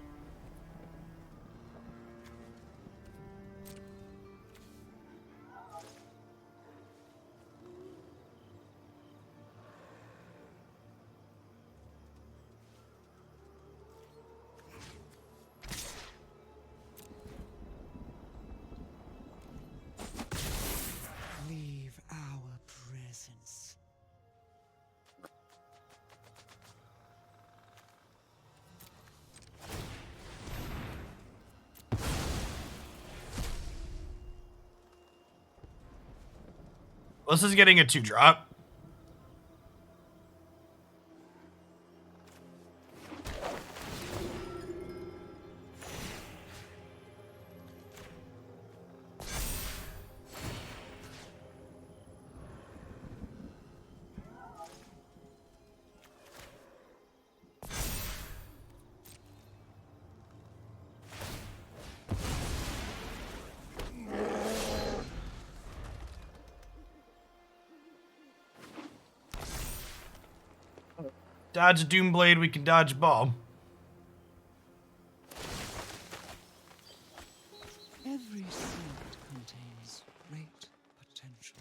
Leave our presence.
This is getting a 2-drop. Dodge Doomblade, we can dodge Ball.
Every seed contains great potential.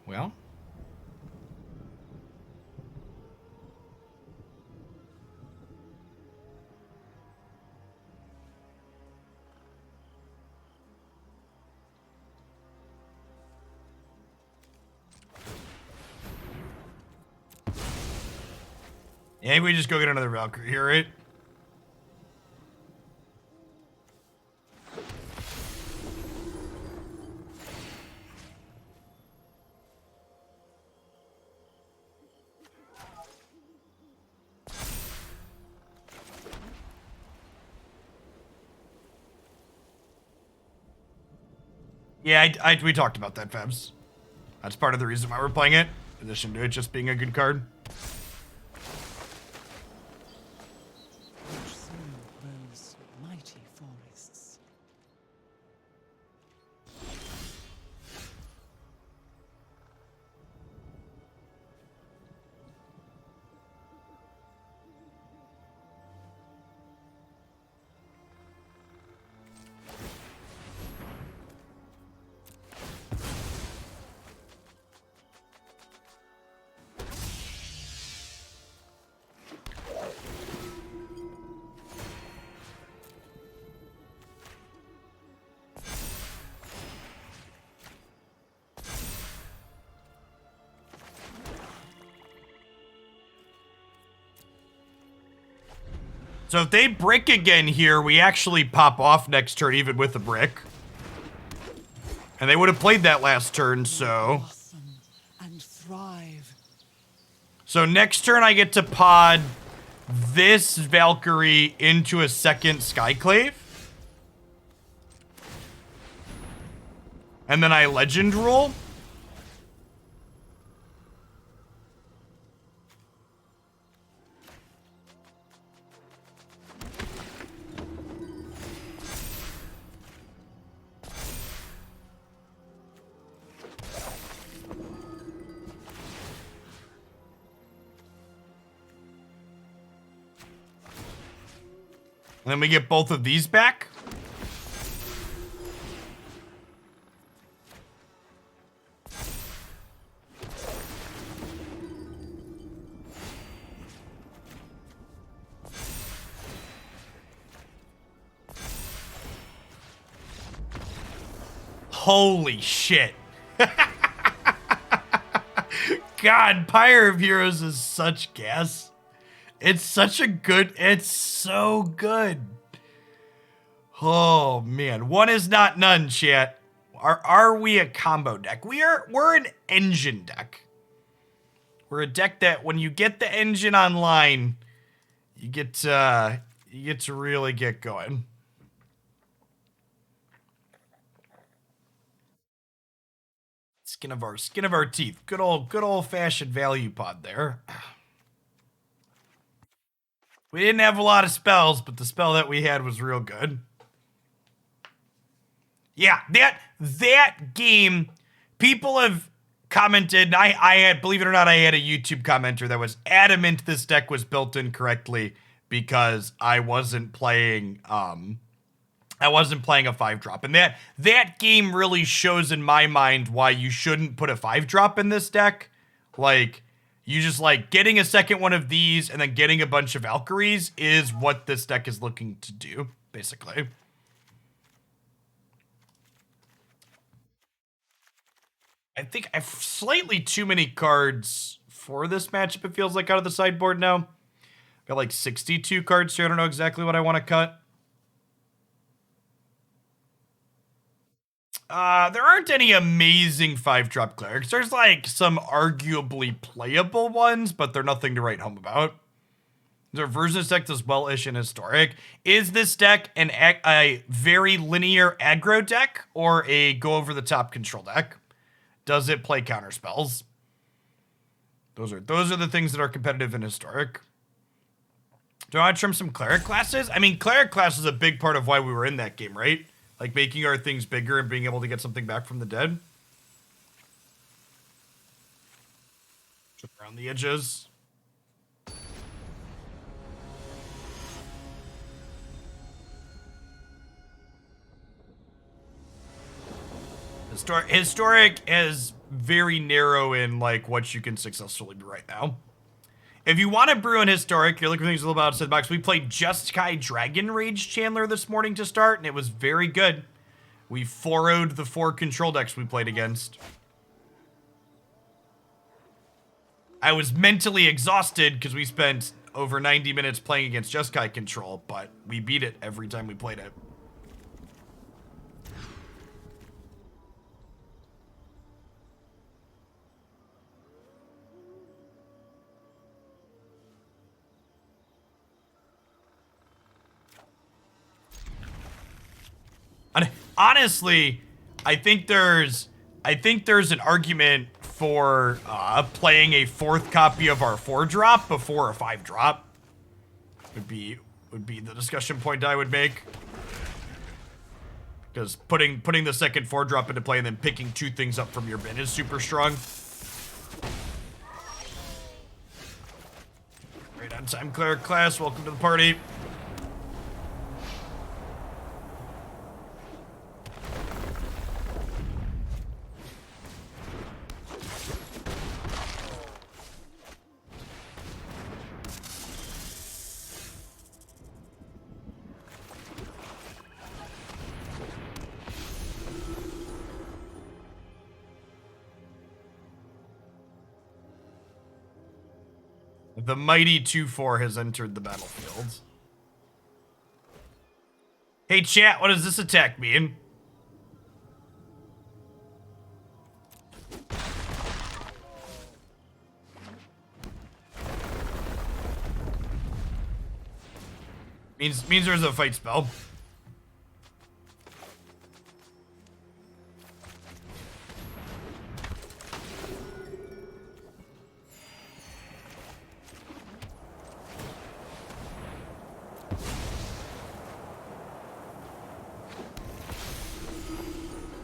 Well. Yeah, we just go get another Valkyrie here, right? Yeah, we talked about that, Fabs. That's part of the reason why we're playing it, in addition to it just being a good card.
Which soon grows mighty forests.
So if they brick again here, we actually pop off next turn even with a brick. And they would have played that last turn, so...
Blossom and thrive.
So next turn I get to pod this Valkyrie into a second Skyclave. And then I legend roll. And then we get both of these back. Holy shit. God, Pyre of Heroes is such gas. It's such a good, it's so good. Oh man, one is not none, chat. Are we a combo deck? We're an engine deck. We're a deck that when you get the engine online, you get to really get going. Skin of our teeth. Good old fashioned value pod there. We didn't have a lot of spells, but the spell that we had was real good. Yeah, that game, people have commented. I had, believe it or not, I had a YouTube commenter that was adamant this deck was built incorrectly because I wasn't playing a 5-drop. And that game really shows in my mind why you shouldn't put a 5-drop in this deck. Like, you just like getting a second one of these and then getting a bunch of Valkyries is what this deck is looking to do, basically. I think I have slightly too many cards for this matchup, it feels like, out of the sideboard now. Got like 62 cards here. I don't know exactly what I want to cut. There aren't any amazing 5-drop clerics. There's like some arguably playable ones, but they're nothing to write home about. Their version of this deck does well-ish and historic. Is this deck a very linear aggro deck or a go-over-the-top control deck? Does it play counter spells? Those are the things that are competitive and historic. Do I want to trim some cleric classes? I mean, cleric class is a big part of why we were in that game, right? Like making our things bigger and being able to get something back from the dead. Just around the edges. Historic is very narrow in like what you can successfully be right now. If you want to brew an historic, you're looking for things a little bit outside the box. We played Jeskai Dragon Rage Chandler this morning to start, and it was very good. We 4-0'd the 4 control decks we played against. I was mentally exhausted because we spent over 90 minutes playing against Jeskai control, but we beat it every time we played it. Honestly, I think there's an argument for playing a 4th copy of our 4-drop before a 5-drop. Would be the discussion point I would make. Because putting the second 4-drop into play and then picking 2 things up from your bin is super strong. Right on time, Cleric Class. Welcome to the party. The mighty 2-4 has entered the battlefield. Hey chat, what does this attack mean? Means there's a fight spell.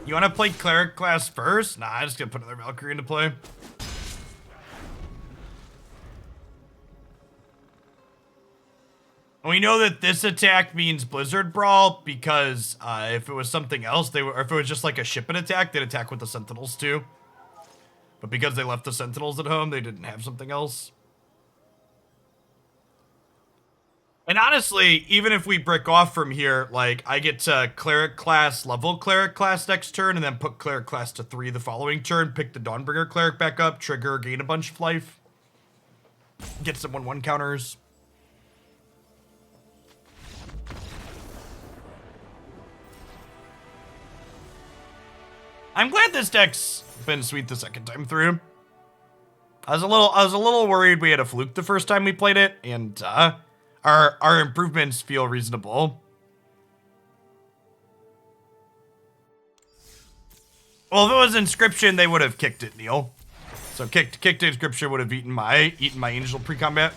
You want to play Cleric Class first? Nah, I'm just going to put another Valkyrie into play. And we know that this attack means Blizzard Brawl because if it was something else, or if it was just like a shipment attack, they'd attack with the Sentinels too. But because they left the Sentinels at home, they didn't have something else. And honestly, even if we brick off from here, like, I get to Cleric Class, level Cleric Class next turn, and then put Cleric Class to 3 the following turn, pick the Dawnbringer Cleric back up, trigger, gain a bunch of life. Get some 1/1 counters. I'm glad this deck's been sweet the second time through. I was a little worried we had a fluke the first time we played it, and our improvements feel reasonable. Well, if it was Inscription, they would have kicked it, Neil. So kicked Inscription would have eaten my Angel pre-combat.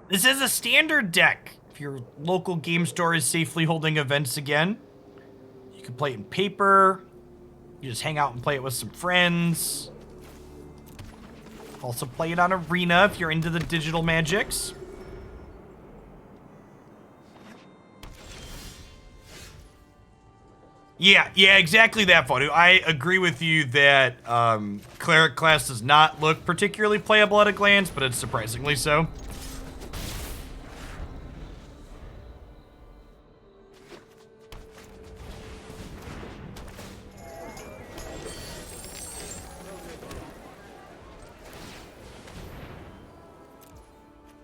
This is a standard deck. If your local game store is safely holding events again, you can play it in paper. You just hang out and play it with some friends. Also play it on Arena if you're into the digital magics. Yeah, exactly that, Photo. I agree with you that Cleric Class does not look particularly playable at a glance, but it's surprisingly so.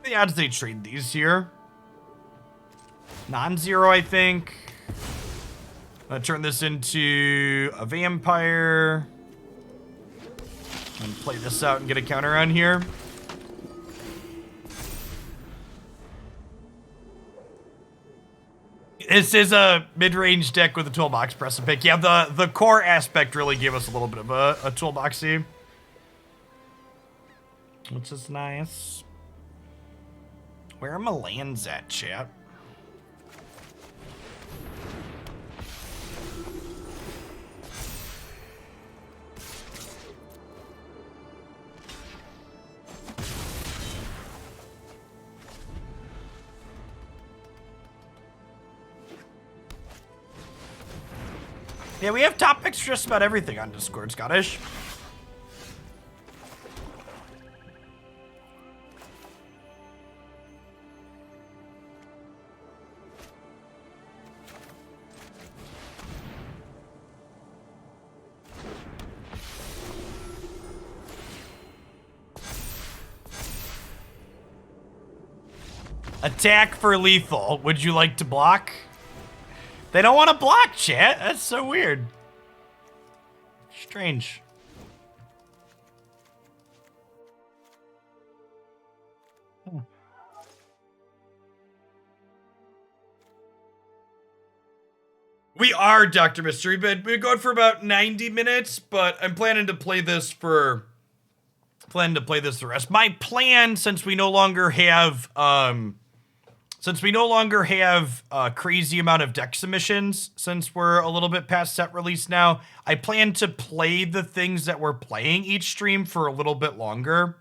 The odds they trade these here. Non-zero, I think. I'm gonna turn this into a vampire. And play this out and get a counter on here. This is a mid-range deck with a toolbox press and pick. Yeah, the core aspect really gave us a little bit of a toolboxy. Which is nice. Where are my lands at, chat? Yeah, we have topics for just about everything on Discord, Scottish. Attack for lethal. Would you like to block? They don't want to block, chat. That's so weird. Strange. We are Dr. Mystery, but we're going for about 90 minutes, but I'm planning to play this the rest. My plan, since we no longer have a crazy amount of deck submissions, since we're a little bit past set release now, I plan to play the things that we're playing each stream for a little bit longer.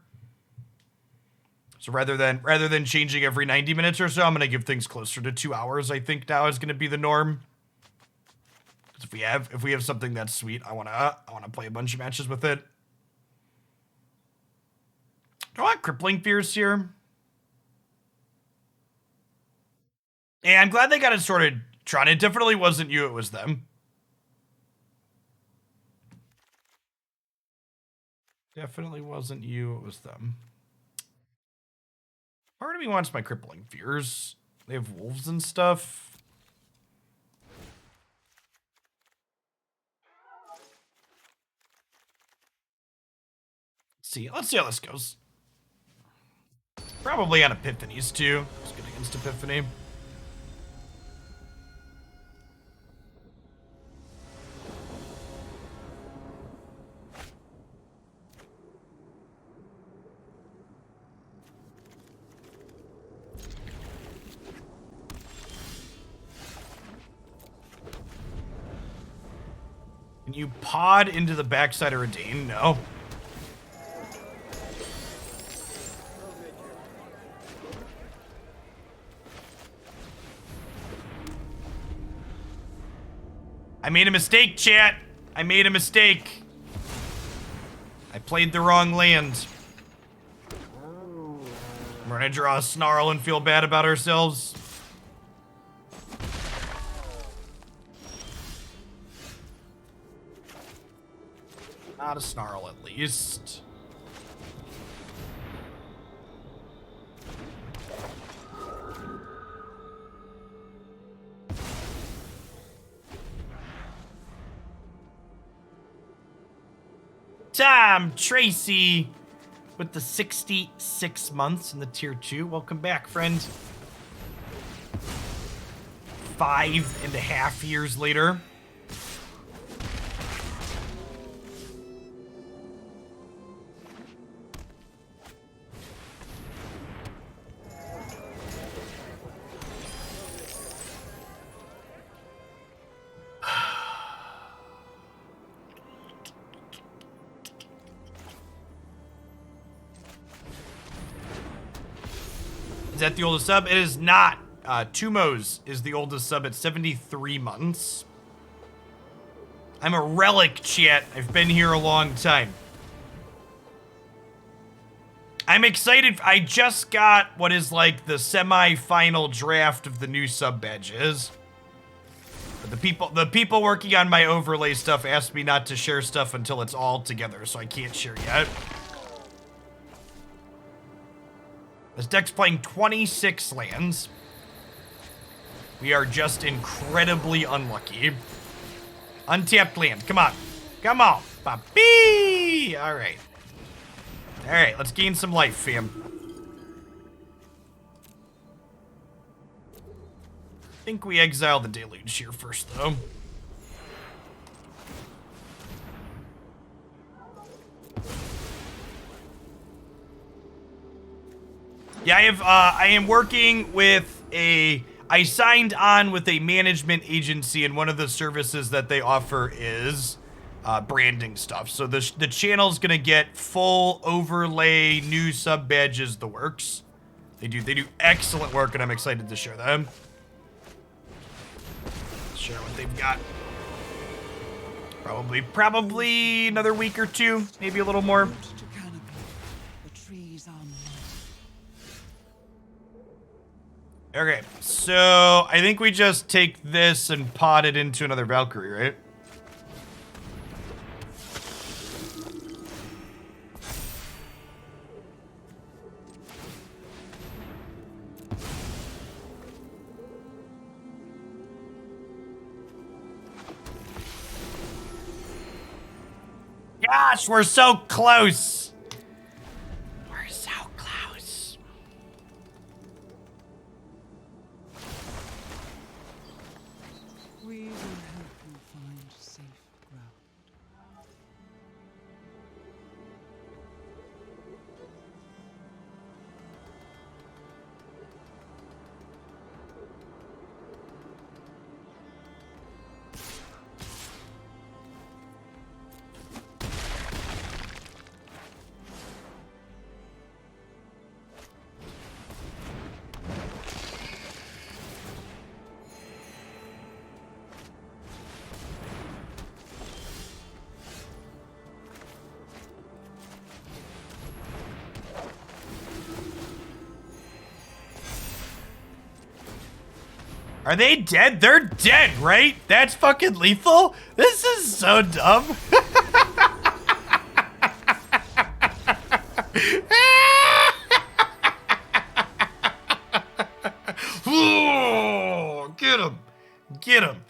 So rather than changing every 90 minutes or so, I'm gonna give things closer to 2 hours. I think now is gonna be the norm. If we have something that's sweet, I wanna play a bunch of matches with it. Do I want Crippling Fears here? Yeah, I'm glad they got it sorted, Tron. It definitely wasn't you, it was them. Definitely wasn't you, it was them. Part of me wants my Crippling Fears. They have wolves and stuff. Let's see how this goes. Probably on Epiphanies too. It's good against Epiphany. Can you pod into the backside of Reidane? No. I made a mistake, chat. I made a mistake. I played the wrong land. We're gonna draw a Snarl and feel bad about ourselves. Not a Snarl, at least. Tom Tracy with the 66 months in the tier 2. Welcome back, friend. 5.5 years later. Is that the oldest sub? It is not. Tumos is the oldest sub at 73 months. I'm a relic, chat. I've been here a long time. I'm excited. I just got what is like the semi-final draft of the new sub badges. But the people working on my overlay stuff asked me not to share stuff until it's all together, so I can't share yet. This deck's playing 26 lands. We are just incredibly unlucky. Untapped land. Come on. Come on. Papi! Alright. Alright, let's gain some life, fam. I think we exile the Deluge here first, though. Yeah, I am working with I signed on with a management agency, and one of the services that they offer is branding stuff. So the channel's gonna get full overlay, new sub badges, the works. They do excellent work, and I'm excited to share them. Share what they've got. Probably another week or two, maybe a little more. Okay, so I think we just take this and pot it into another Valkyrie, right? Gosh, we're so close. We're so close.
We will help you find safe ground.
Are they dead? They're dead, right? That's fucking lethal? This is so dumb. Ooh, get him. Get him.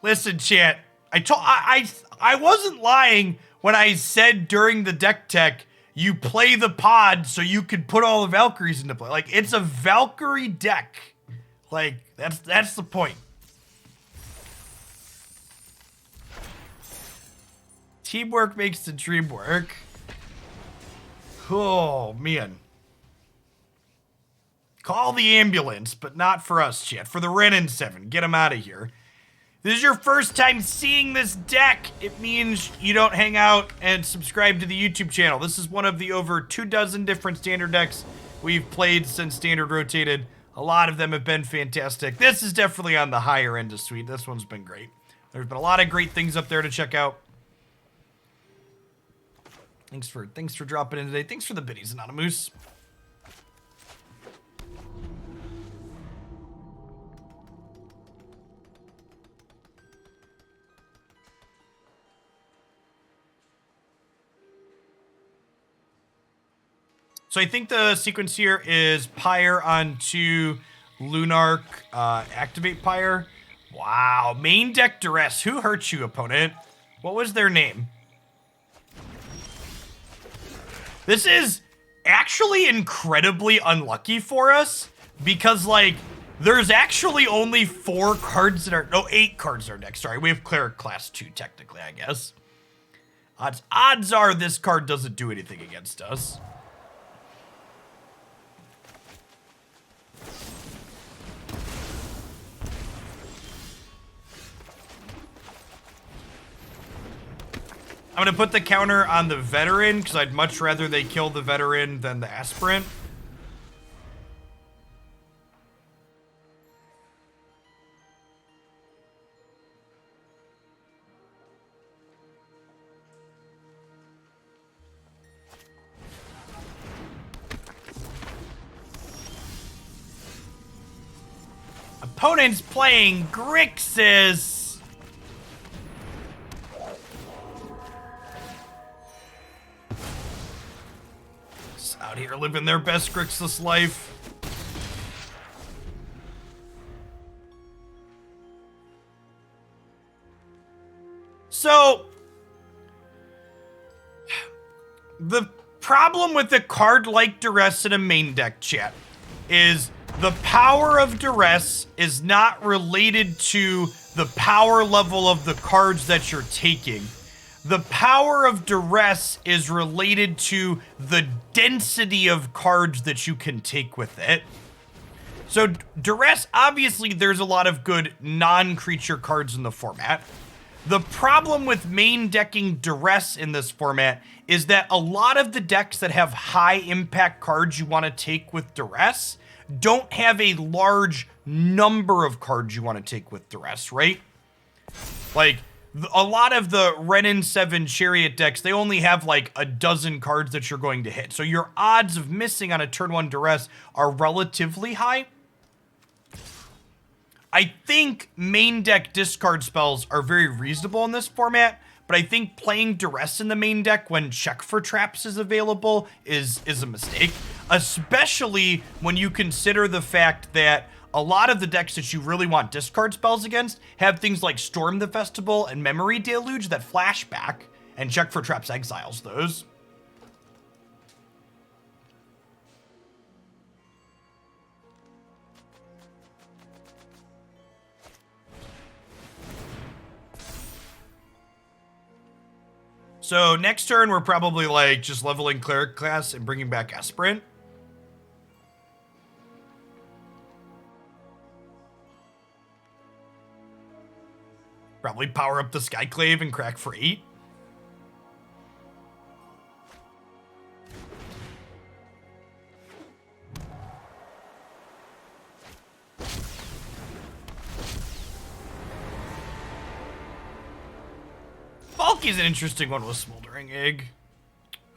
Listen, chat. I wasn't lying when I said during the deck tech, you play the pod so you could put all the Valkyries into play. Like, it's a Valkyrie deck. Like, that's the point. Teamwork makes the dream work. Oh, man. Call the ambulance, but not for us, chat. For the Renin 7. Get him out of here. This is your first time seeing this deck. It means you don't hang out and subscribe to the YouTube channel. This is one of the over 24 different standard decks we've played since standard rotated. A lot of them have been fantastic. This is definitely on the higher end of sweet. This one's been great. There's been a lot of great things up there to check out. Thanks for dropping in today. Thanks for the biddies, Anonymous. So I think the sequence here is Pyre onto Lunarch, activate Pyre. Wow, main deck Duress. Who hurt you, opponent? What was their name? This is actually incredibly unlucky for us because, like, there's actually only 4 cards that are, no, 8 cards in our deck. Sorry, we have Cleric Class 2 technically, I guess. Odds are this card doesn't do anything against us. I'm going to put the counter on the Veteran because I'd much rather they kill the Veteran than the Aspirant. Opponent's playing Grixis. Out here living their best Grixis life. So, the problem with a card like Duress in a main deck, chat, is the power of Duress is not related to the power level of the cards that you're taking. The power of Duress is related to the density of cards that you can take with it. So Duress, obviously there's a lot of good non-creature cards in the format. The problem with main decking Duress in this format is that a lot of the decks that have high impact cards you want to take with Duress don't have a large number of cards you want to take with Duress, right? Like, a lot of the Renin 7 Chariot decks, they only have like a dozen cards that you're going to hit. So your odds of missing on a turn 1 Duress are relatively high. I think main deck discard spells are very reasonable in this format, but I think playing Duress in the main deck when Check for Traps is available is a mistake, especially when you consider the fact that a lot of the decks that you really want discard spells against have things like Storm the Festival and Memory Deluge that flash back, and Check for Traps exiles those. So next turn, we're probably like just leveling Cleric Class and bringing back Aspirant. Probably power up the Skyclave and crack for 8. Bulky's an interesting one with Smoldering Egg.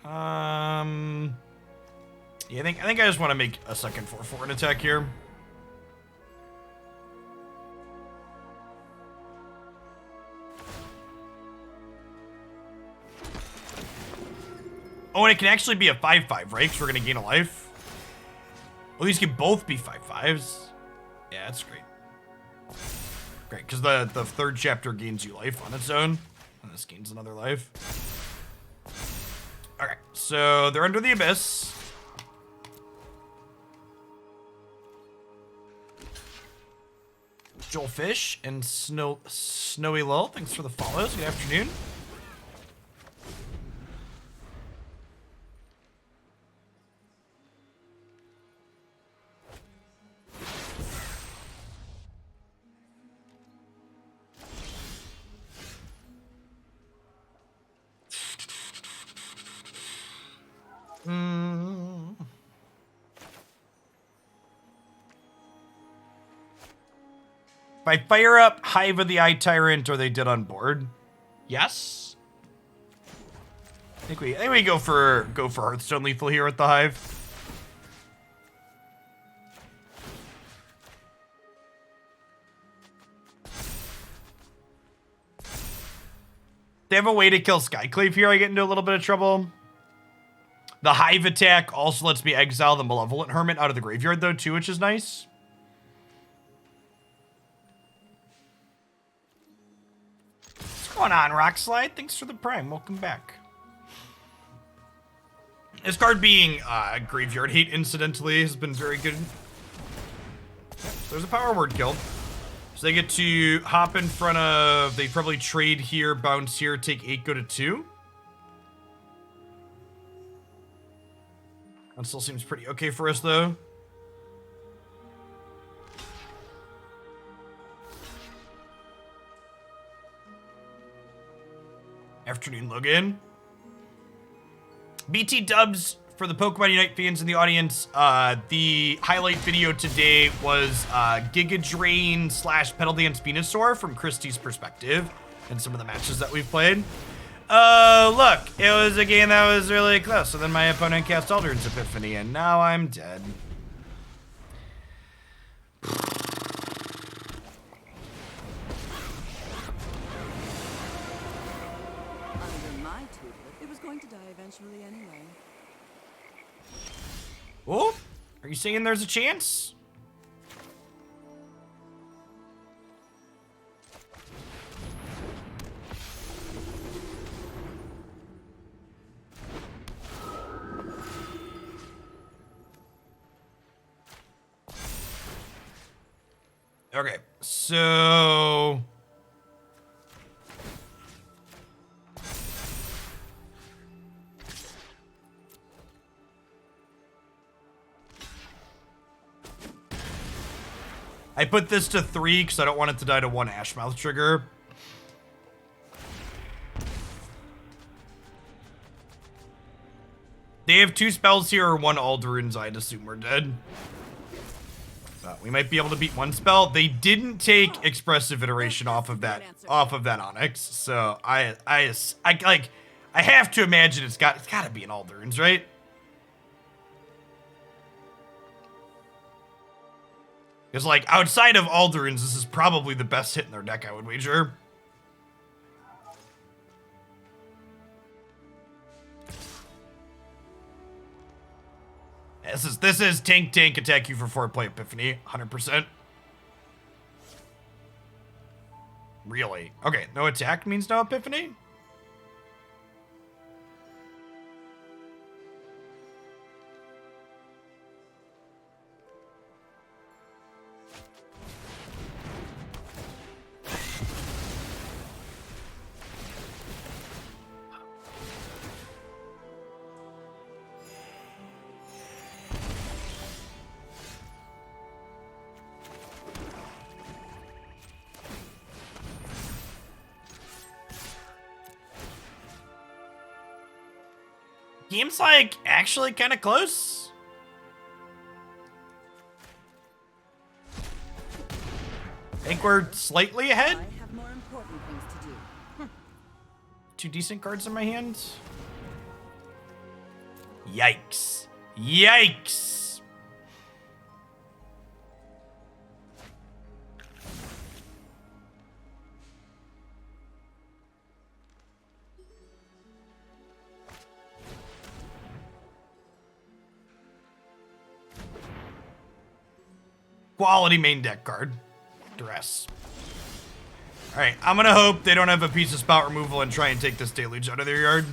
Yeah, I think I just want to make a second 4/4 an attack here. Oh, and it can actually be a 5/5, right? Because we're going to gain a life. Well, these can both be 5/5s. Yeah, that's great. Great, because the third chapter gains you life on its own. And this gains another life. Alright, so they're under the Abyss. Joelfish and Snowy Lull, thanks for the follows. Good afternoon. If I fire up Hive of the Eye Tyrant, are they dead on board? Yes. I think we go for Hearthstone lethal here with the Hive. They have a way to kill Skyclave here. I get into a little bit of trouble. The Hive attack also lets me exile the Malevolent Hermit out of the graveyard, though, too, which is nice. What's going on, Rockslide? Thanks for the Prime. Welcome back. This card being Graveyard Hate, incidentally, has been very good. Yep, there's a Power Word Guild. So they get to hop in front of... They probably trade here, bounce here, take 8, go to 2. That still seems pretty okay for us, though. Afternoon login. BT dubs for the Pokemon Unite fans in the audience. The highlight video today was Giga Drain / Petal Dance Venusaur from Christie's perspective and some of the matches that we've played. Look, it was a game that was really close. So then my opponent cast Aldrin's Epiphany, and now I'm dead.
Under my tutelage, it was going to die eventually anyway.
Oh, are you saying there's a chance? Okay, so... I put this to 3 because I don't want it to die to 1 Ashmouth trigger. They have 2 spells here or 1 Alderans. I'd assume we're dead. We might be able to beat 1 spell. They didn't take Expressive Iteration off of that Onyx, so I have to imagine it's got to be an Alderans, right? Because, like, outside of Alderans, this is probably the best hit in their deck, I would wager. This is tank attack you for 4 play Epiphany, 100%. Really? Okay, no attack means no Epiphany? Game's like actually kind of close. I think we're slightly ahead.
I have more important things to do.
2 decent cards in my hands. Yikes. Yikes. Quality main deck card. Duress. Alright, I'm gonna hope they don't have a piece of spout removal and try and take this deluge out of their yard.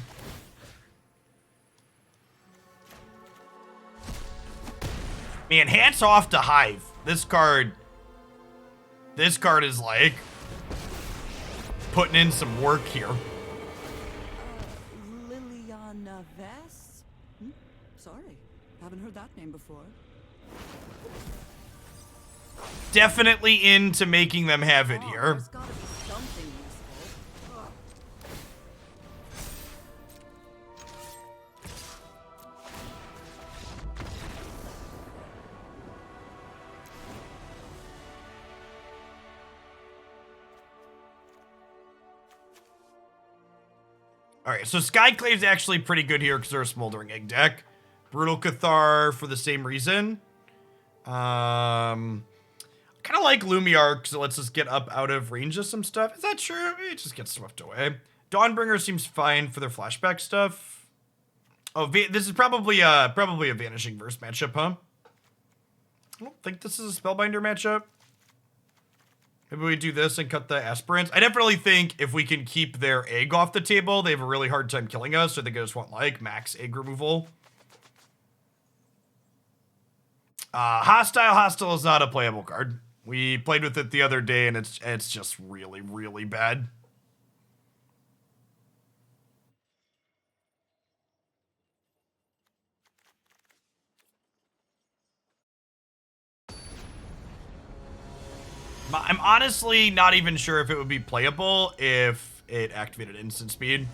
Man, hats off to Hive. This card is like putting in some work here.
Liliana Vess? Sorry, haven't heard that name before.
Definitely into making them have it here.
There's gotta be something useful. Ugh.
All right, so Skyclave's actually pretty good here because they're a Smoldering Egg deck. Brutal Cathar for the same reason. Kind of like Luminarch, so let's just get up out of range of some stuff. Is that true? It just gets swept away. Dawnbringer seems fine for their flashback stuff. Oh, this is probably a Vanishing Verse matchup, huh? I don't think this is a Spellbinder matchup. Maybe we do this and cut the Aspirants. I definitely think if we can keep their egg off the table, they have a really hard time killing us, so they just want, like, max egg removal. Hostile is not a playable card. We played with it the other day, and it's just really, really bad. I'm honestly not even sure if it would be playable if it activated instant speed.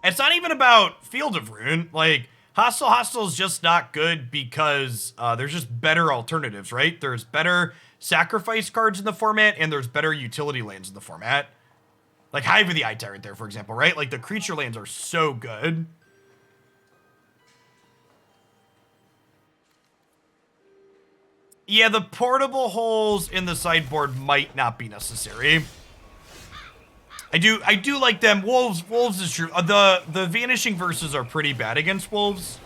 It's not even about Field of Ruin. Like, Hostile is just not good because there's just better alternatives, right? There's better sacrifice cards in the format, and there's better utility lands in the format. Like Hive of the Eye Tyrant there, for example, right? Like, the creature lands are so good. Yeah, the portable holes in the sideboard might not be necessary. I do like them. Wolves is true. The Vanishing Verses are pretty bad against wolves.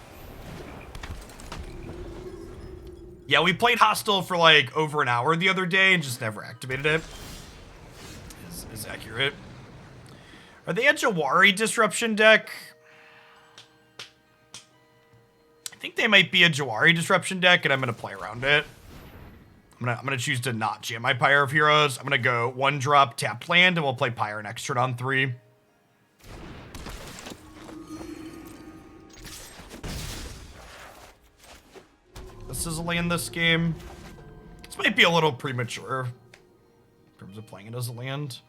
Yeah, we played Hostile for like over an hour the other day and just never activated it. Is accurate. Are they a Jawari Disruption deck? I think they might be a Jawari Disruption deck, and I'm gonna play around it. I'm gonna choose to not jam my Pyre of Heroes. I'm gonna go 1-drop tapped land, and we'll play Pyre next turn on 3. This is a land this game. This might be a little premature in terms of playing it as a land.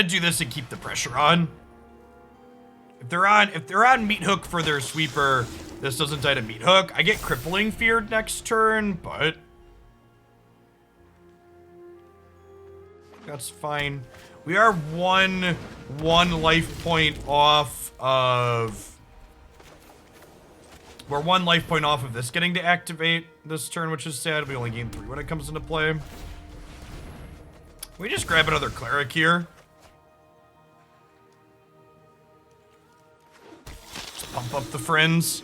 Do this and keep the pressure on. If they're on Meat Hook for their sweeper, this doesn't die to Meat Hook. I get Crippling Fear next turn, but that's fine. We are one life point off of. We're 1 life point off of this getting to activate this turn, which is sad. We only gain 3 when it comes into play. We just grab another Cleric here. Pump up the friends.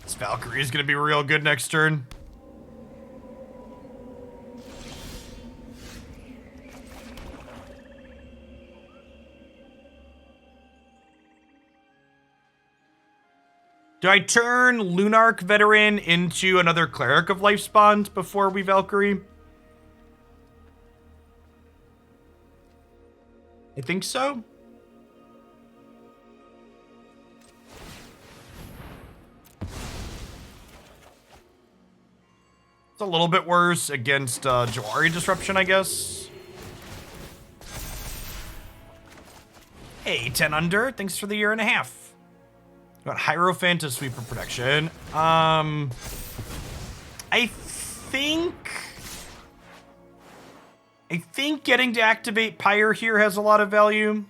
This Valkyrie is going to be real good next turn. Do I turn Lunarch Veteran into another Cleric of Life Spawned before we Valkyrie? I think so. It's a little bit worse against Jawari Disruption, I guess. Hey, 10 under. Thanks for the 1.5 years. Got Hierophant as sweeper protection. I think getting to activate Pyre here has a lot of value.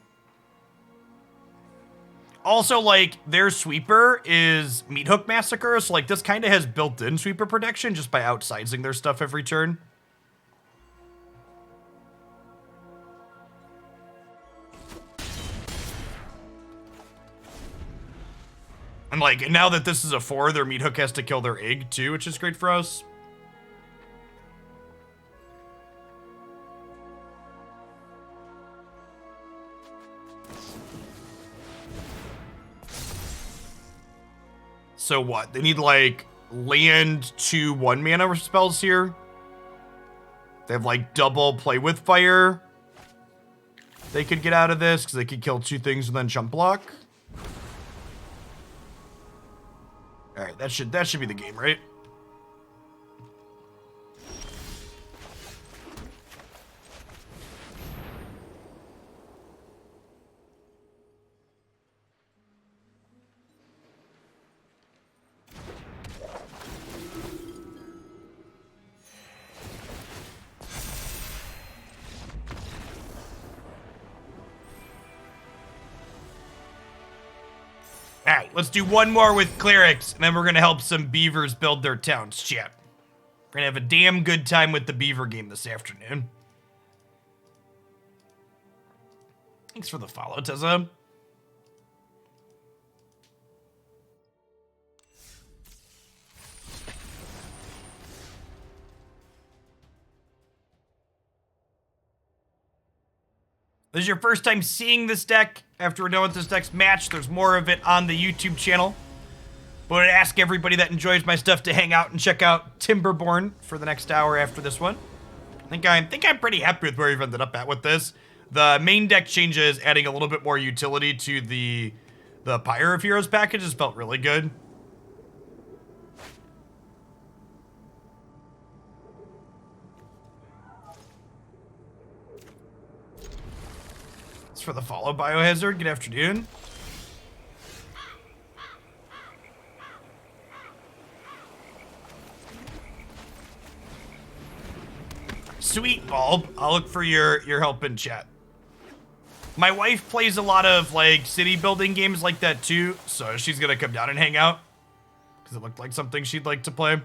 Also, like, their sweeper is Meat Hook Massacre, so, like, this kind of has built-in sweeper protection just by outsizing their stuff every turn. And, like, now that this is a 4, their Meat Hook has to kill their egg, too, which is great for us. So what? They need like land 2 1-mana spells here. They have like double play with fire. They could get out of this because they could kill 2 things and then jump block. All right, that should be the game, right? All right, let's do one more with clerics, and then we're gonna help some beavers build their towns, chat. We're gonna have a damn good time with the beaver game this afternoon. Thanks for the follow, Tessa. This is your first time seeing this deck. After we're done with this deck's match, there's more of it on the YouTube channel. But I'd ask everybody that enjoys my stuff to hang out and check out Timberborn for the next hour after this one. I think I'm pretty happy with where we've ended up at with this. The main deck changes, adding a little bit more utility to the Pyre of Heroes package has felt really good. For the follow Biohazard. Good afternoon. Sweet, Bulb. I'll look for your help in chat. My wife plays a lot of like city building games like that too, so she's gonna come down and hang out because it looked like something she'd like to play.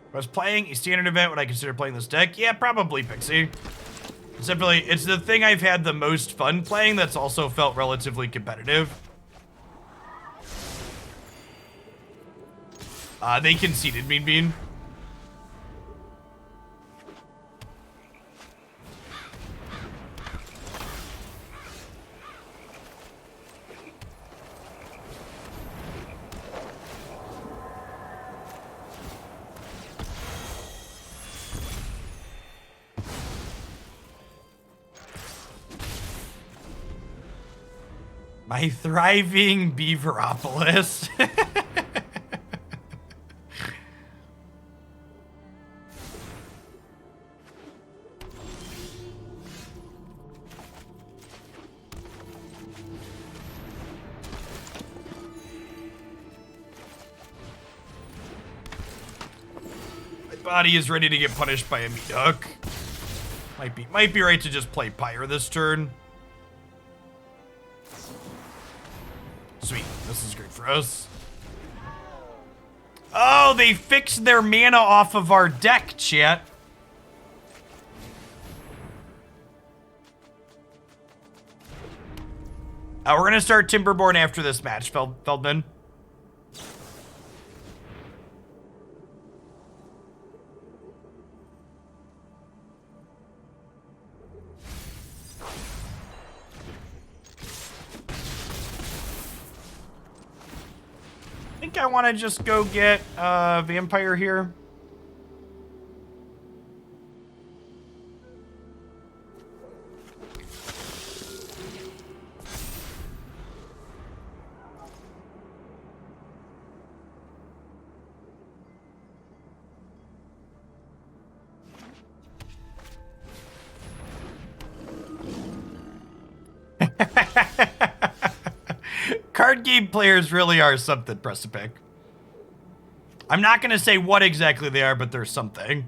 If I was playing a standard event, would I consider playing this deck? Yeah, probably, Pixie. It's the thing I've had the most fun playing that's also felt relatively competitive. They conceded Mean Bean. My thriving Beaveropolis. My body is ready to get punished by a meat hook. Might be right to just play Pyre this turn. Sweet, this is great for us. Oh, they fixed their mana off of our deck, chat. We're gonna start Timberborn after this match, Feldman. I want to just go get Vampire here. Card game players really are something, Precipic. I'm not going to say what exactly they are, but there's something.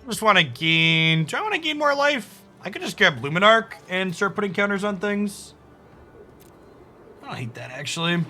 just want to gain... Do I want to gain more life? I could just grab Luminarch and start putting counters on things. I don't hate that, actually.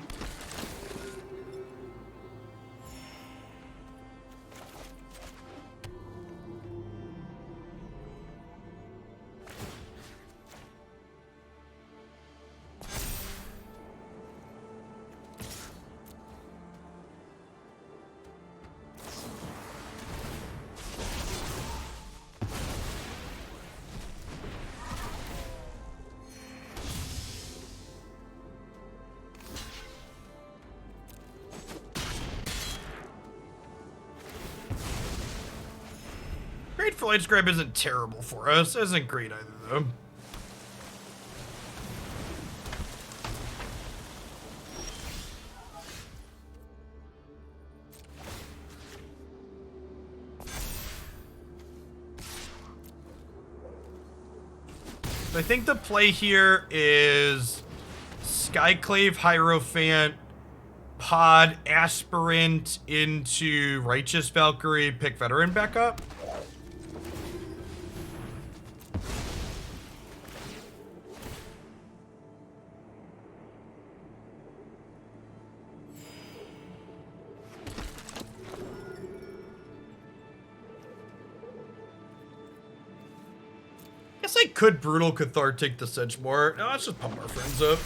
Grateful Light Scribe isn't terrible for us. Isn't great either, though. I think the play here is Skyclave Hierophant, Pod Aspirant into Righteous Valkyrie, pick Veteran back up. Guess I could Brutal Cathar take the Sedge more. No, let's just pump our friends up.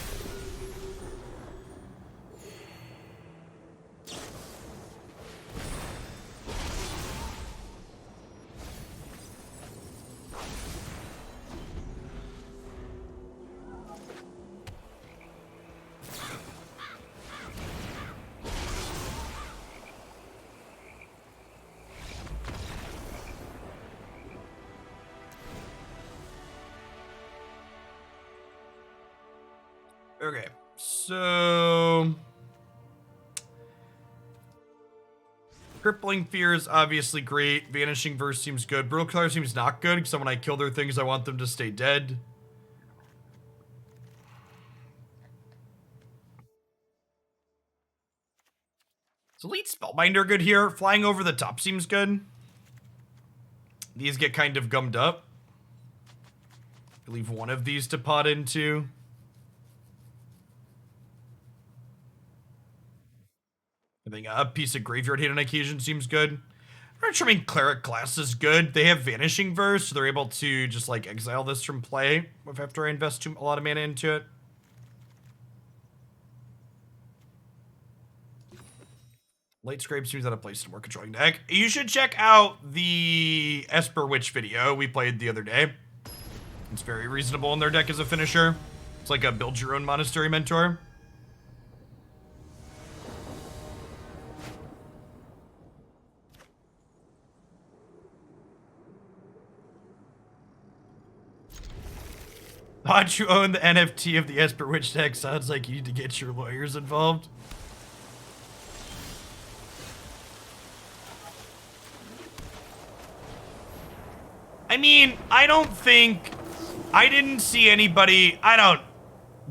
Okay, so Crippling Fear is obviously great. Vanishing Verse seems good. Brutal Cathar seems not good because when I kill their things, I want them to stay dead. Is Elite Spellbinder good here? Flying over the top seems good. These get kind of gummed up. I leave one of these to pot into. I think a piece of Graveyard Hate on occasion seems good. I'm sure Cleric Class is good. They have Vanishing Verse, so they're able to just like exile this from play after I invest a lot of mana into it. Light Scrape seems out of place in a more controlling deck. You should check out the Esper Witch video we played the other day. It's very reasonable in their deck as a finisher. It's like a build your own monastery mentor. Thought you own the NFT of the Esper Witch deck. Sounds like you need to get your lawyers involved. I mean, I didn't see anybody, I don't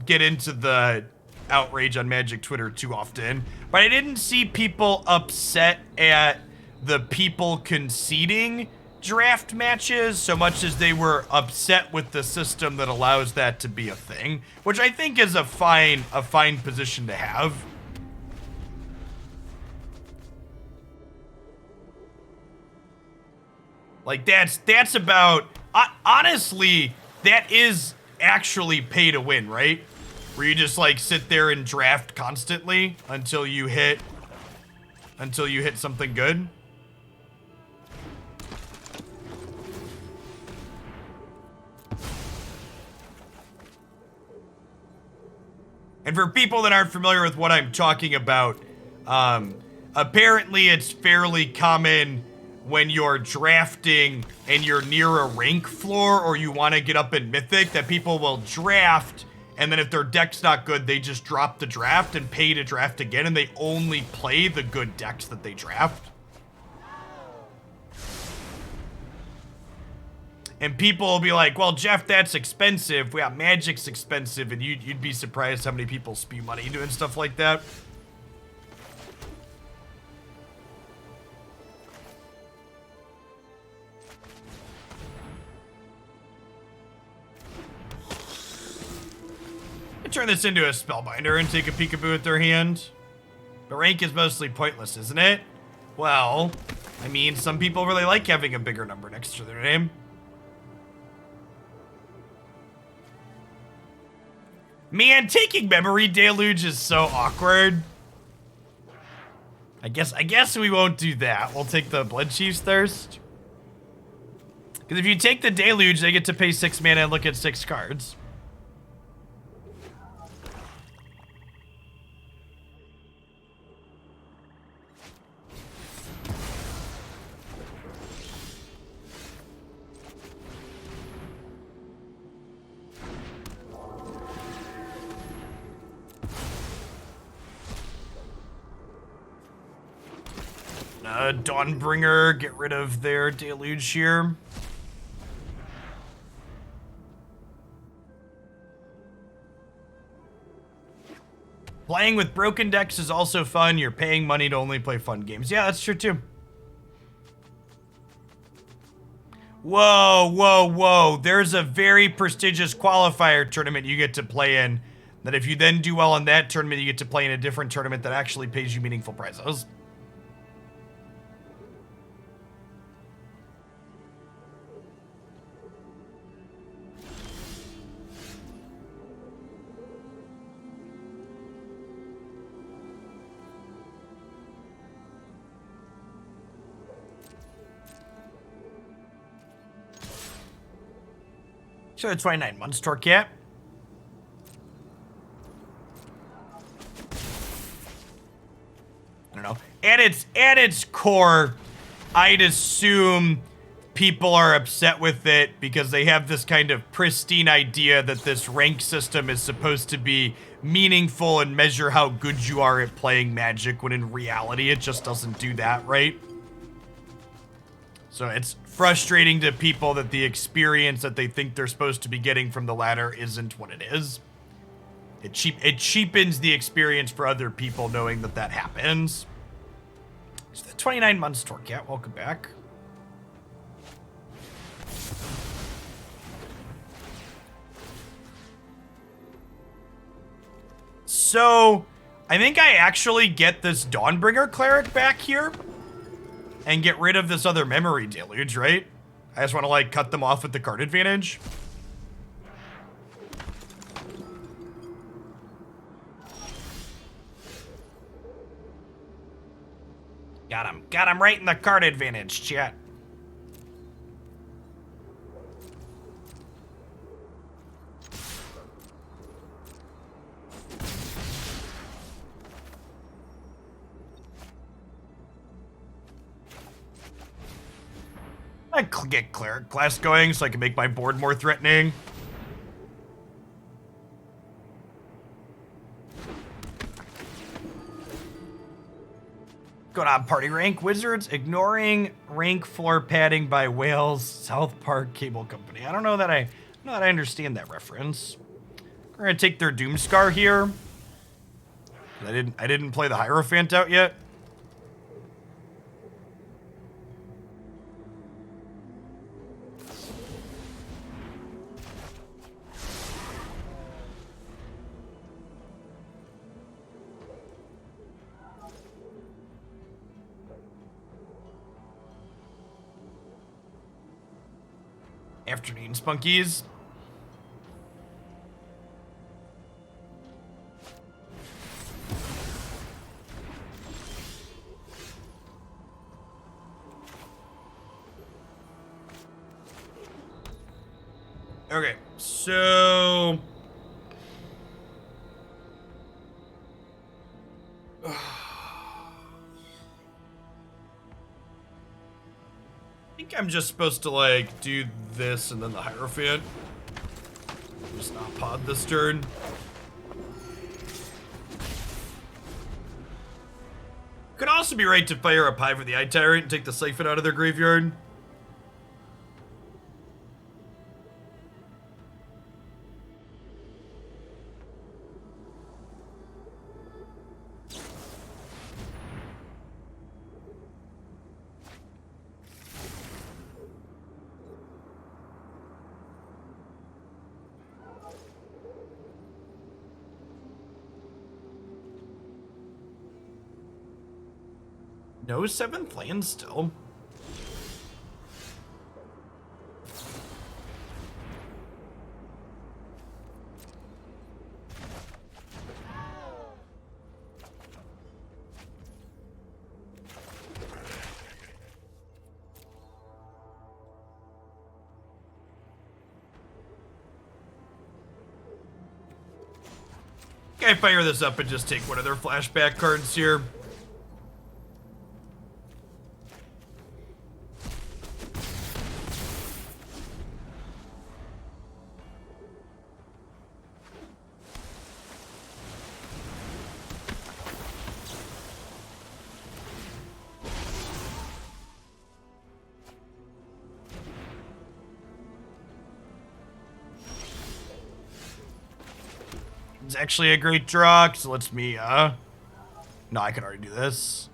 get into the outrage on Magic Twitter too often, but I didn't see people upset at the people conceding draft matches so much as they were upset with the system that allows that to be a thing, which I think is a fine position to have. Like that's about, honestly, that is actually pay to win, right? Where you just like sit there and draft constantly until you hit something good. And for people that aren't familiar with what I'm talking about, apparently it's fairly common when you're drafting and you're near a rank floor or you want to get up in Mythic that people will draft, and then if their deck's not good, they just drop the draft and pay to draft again, and they only play the good decks that they draft. And people will be like, well, Jeff, that's expensive. Yeah, Magic's expensive, and you'd be surprised how many people spew money doing stuff like that. I turn this into a Spellbinder and take a peekaboo at their hand. But rank is mostly pointless, isn't it? Well, I mean, some people really like having a bigger number next to their name. Man, taking Memory Deluge is so awkward. I guess we won't do that. We'll take the Blood Chief's Thirst. Because if you take the Deluge, they get to pay 6 mana and look at 6 cards. Dawnbringer, get rid of their Deluge here. Playing with broken decks is also fun. You're paying money to only play fun games. Yeah, that's true too. Whoa, whoa, whoa. There's a very prestigious qualifier tournament you get to play in that if you then do well in that tournament, you get to play in a different tournament that actually pays you meaningful prizes. So the 29 months Torcat. I don't know. At its core, I'd assume people are upset with it because they have this kind of pristine idea that this rank system is supposed to be meaningful and measure how good you are at playing Magic, when in reality it just doesn't do that, right? So it's frustrating to people that the experience that they think they're supposed to be getting from the ladder isn't what it is. It cheapens the experience for other people knowing that that happens. So the 29 months Torcat, welcome back. So I think I actually get this Dawnbringer Cleric back here and get rid of this other Memory Deluge, right? I just want to, like, cut them off with the card advantage. Got him right in the card advantage, chat. I get Cleric Class going so I can make my board more threatening. Going on party rank. Wizards ignoring rank floor padding by Wales South Park Cable Company. I don't know that I understand that reference. We're gonna take their Doomscar here. I didn't play the Hierophant out yet. Afternoon Spunkies. Okay, so I think I'm just supposed to, like, do this and then the Hierophant. Just not pod this turn. Could also be right to fire up Hive for the Eye Tyrant and take the Siphon out of their graveyard. No 7th land still. I fire this up and just take one of their flashback cards here. It's actually a great draw, so lets me, no, I can already do this.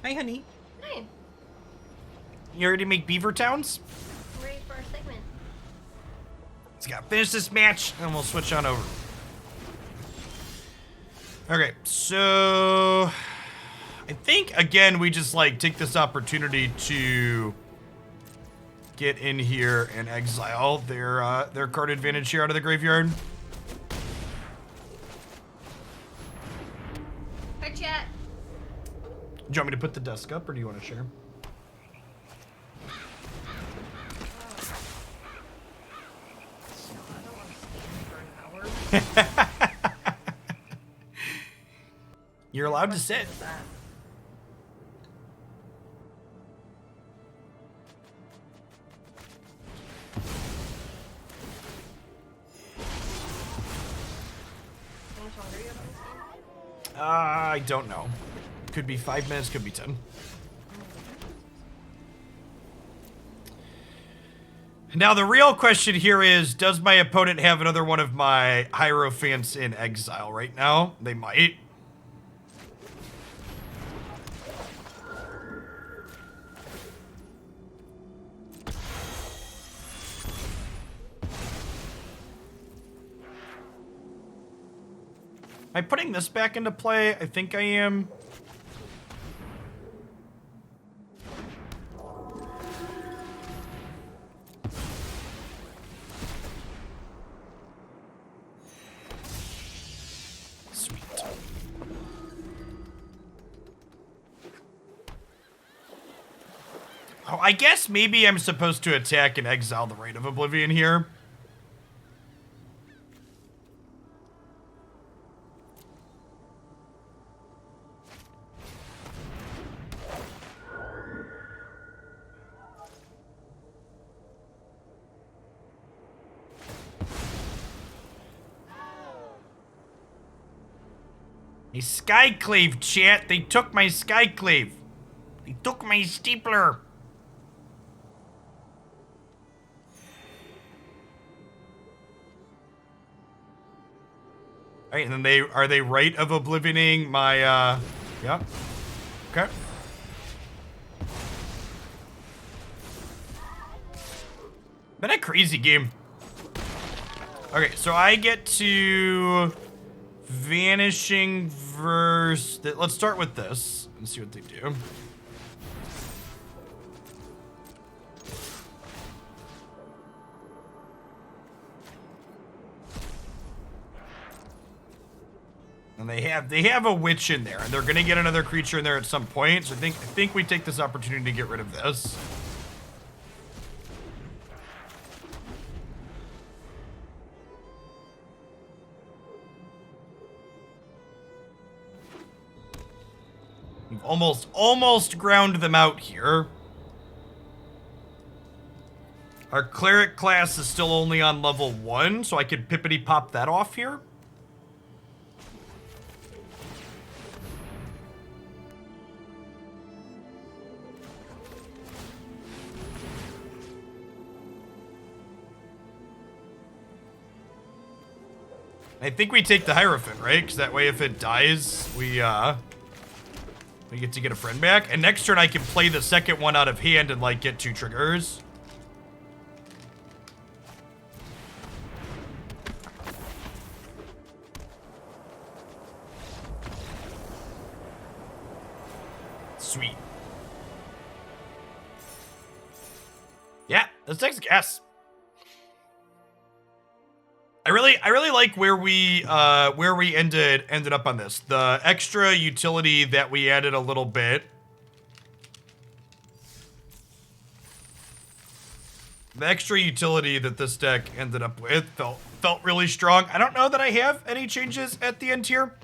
Hi, honey.
Hi.
You ready to make beaver towns?
I'm ready for our segment.
Let's gotta finish this match, and we'll switch on over. Okay, so I think again we just like take this opportunity to get in here and exile their card advantage here out of the graveyard.
Hi, chat.
Do you want me to put the desk up, or do you want to share? You're allowed to sit.
How much longer you have on this game?
I don't know. Could be 5 minutes, could be 10. Now the real question here is, does my opponent have another one of my Hierophants in exile right now? They might. Am I putting this back into play? I think I am. Sweet. Oh, I guess maybe I'm supposed to attack and exile the Rite of Oblivion here. A Skyclave, chat. They took my Skyclave. They took my Steepler. Alright, and then are they Rite of Oblivioning my, yeah. Okay. Been a crazy game. Okay, so I get to Vanishing Verse. Let's start with this and see what they do. And they have a witch in there, and they're gonna get another creature in there at some point. So I think we take this opportunity to get rid of this. We've almost ground them out here. Our Cleric class is still only on level 1, so I could pippity pop that off here. I think we take the Hierophant, right? Because that way if it dies, we get to get a friend back. And next turn I can play the second one out of hand and like get 2 triggers. Sweet. Yeah, this deck's gas. I really like where we ended up on this. The extra utility that we added a little bit. The extra utility that this deck ended up with felt really strong. I don't know that I have any changes at the end here.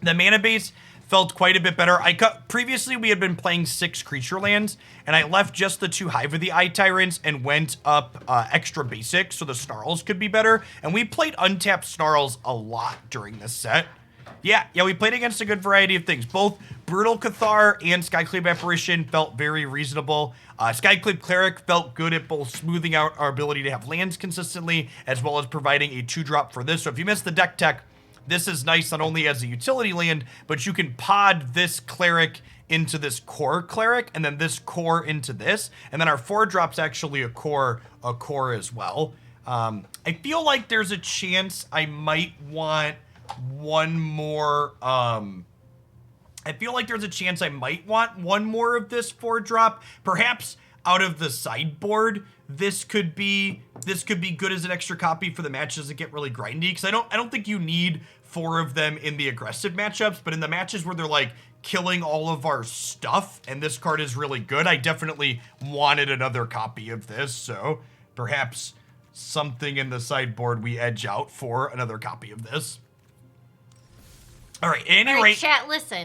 The mana base felt quite a bit better. Previously we had been playing 6 creature lands, and I left just the 2 Hive of the Eye Tyrants and went up extra basic so the Snarls could be better. And we played untapped Snarls a lot during this set. Yeah, we played against a good variety of things. Both Brutal Cathar and Skyclave Apparition felt very reasonable. Skyclave Cleric felt good at both smoothing out our ability to have lands consistently, as well as providing a 2-drop for this. So if you missed the deck tech, this is nice not only as a utility land, but you can pod this Cleric into this core Cleric, and then this core into this, and then our 4-drop's actually a core as well. I feel like there's a chance I might want one more, I feel like there's a chance I might want one more of this 4-drop, perhaps out of the sideboard. This could be good as an extra copy for the matches that get really grindy, because I don't think you need 4 of them in the aggressive matchups, but in the matches where they're like killing all of our stuff and this card is really good, I definitely wanted another copy of this. So perhaps something in the sideboard we edge out for another copy of this. All right,
All right, chat, listen.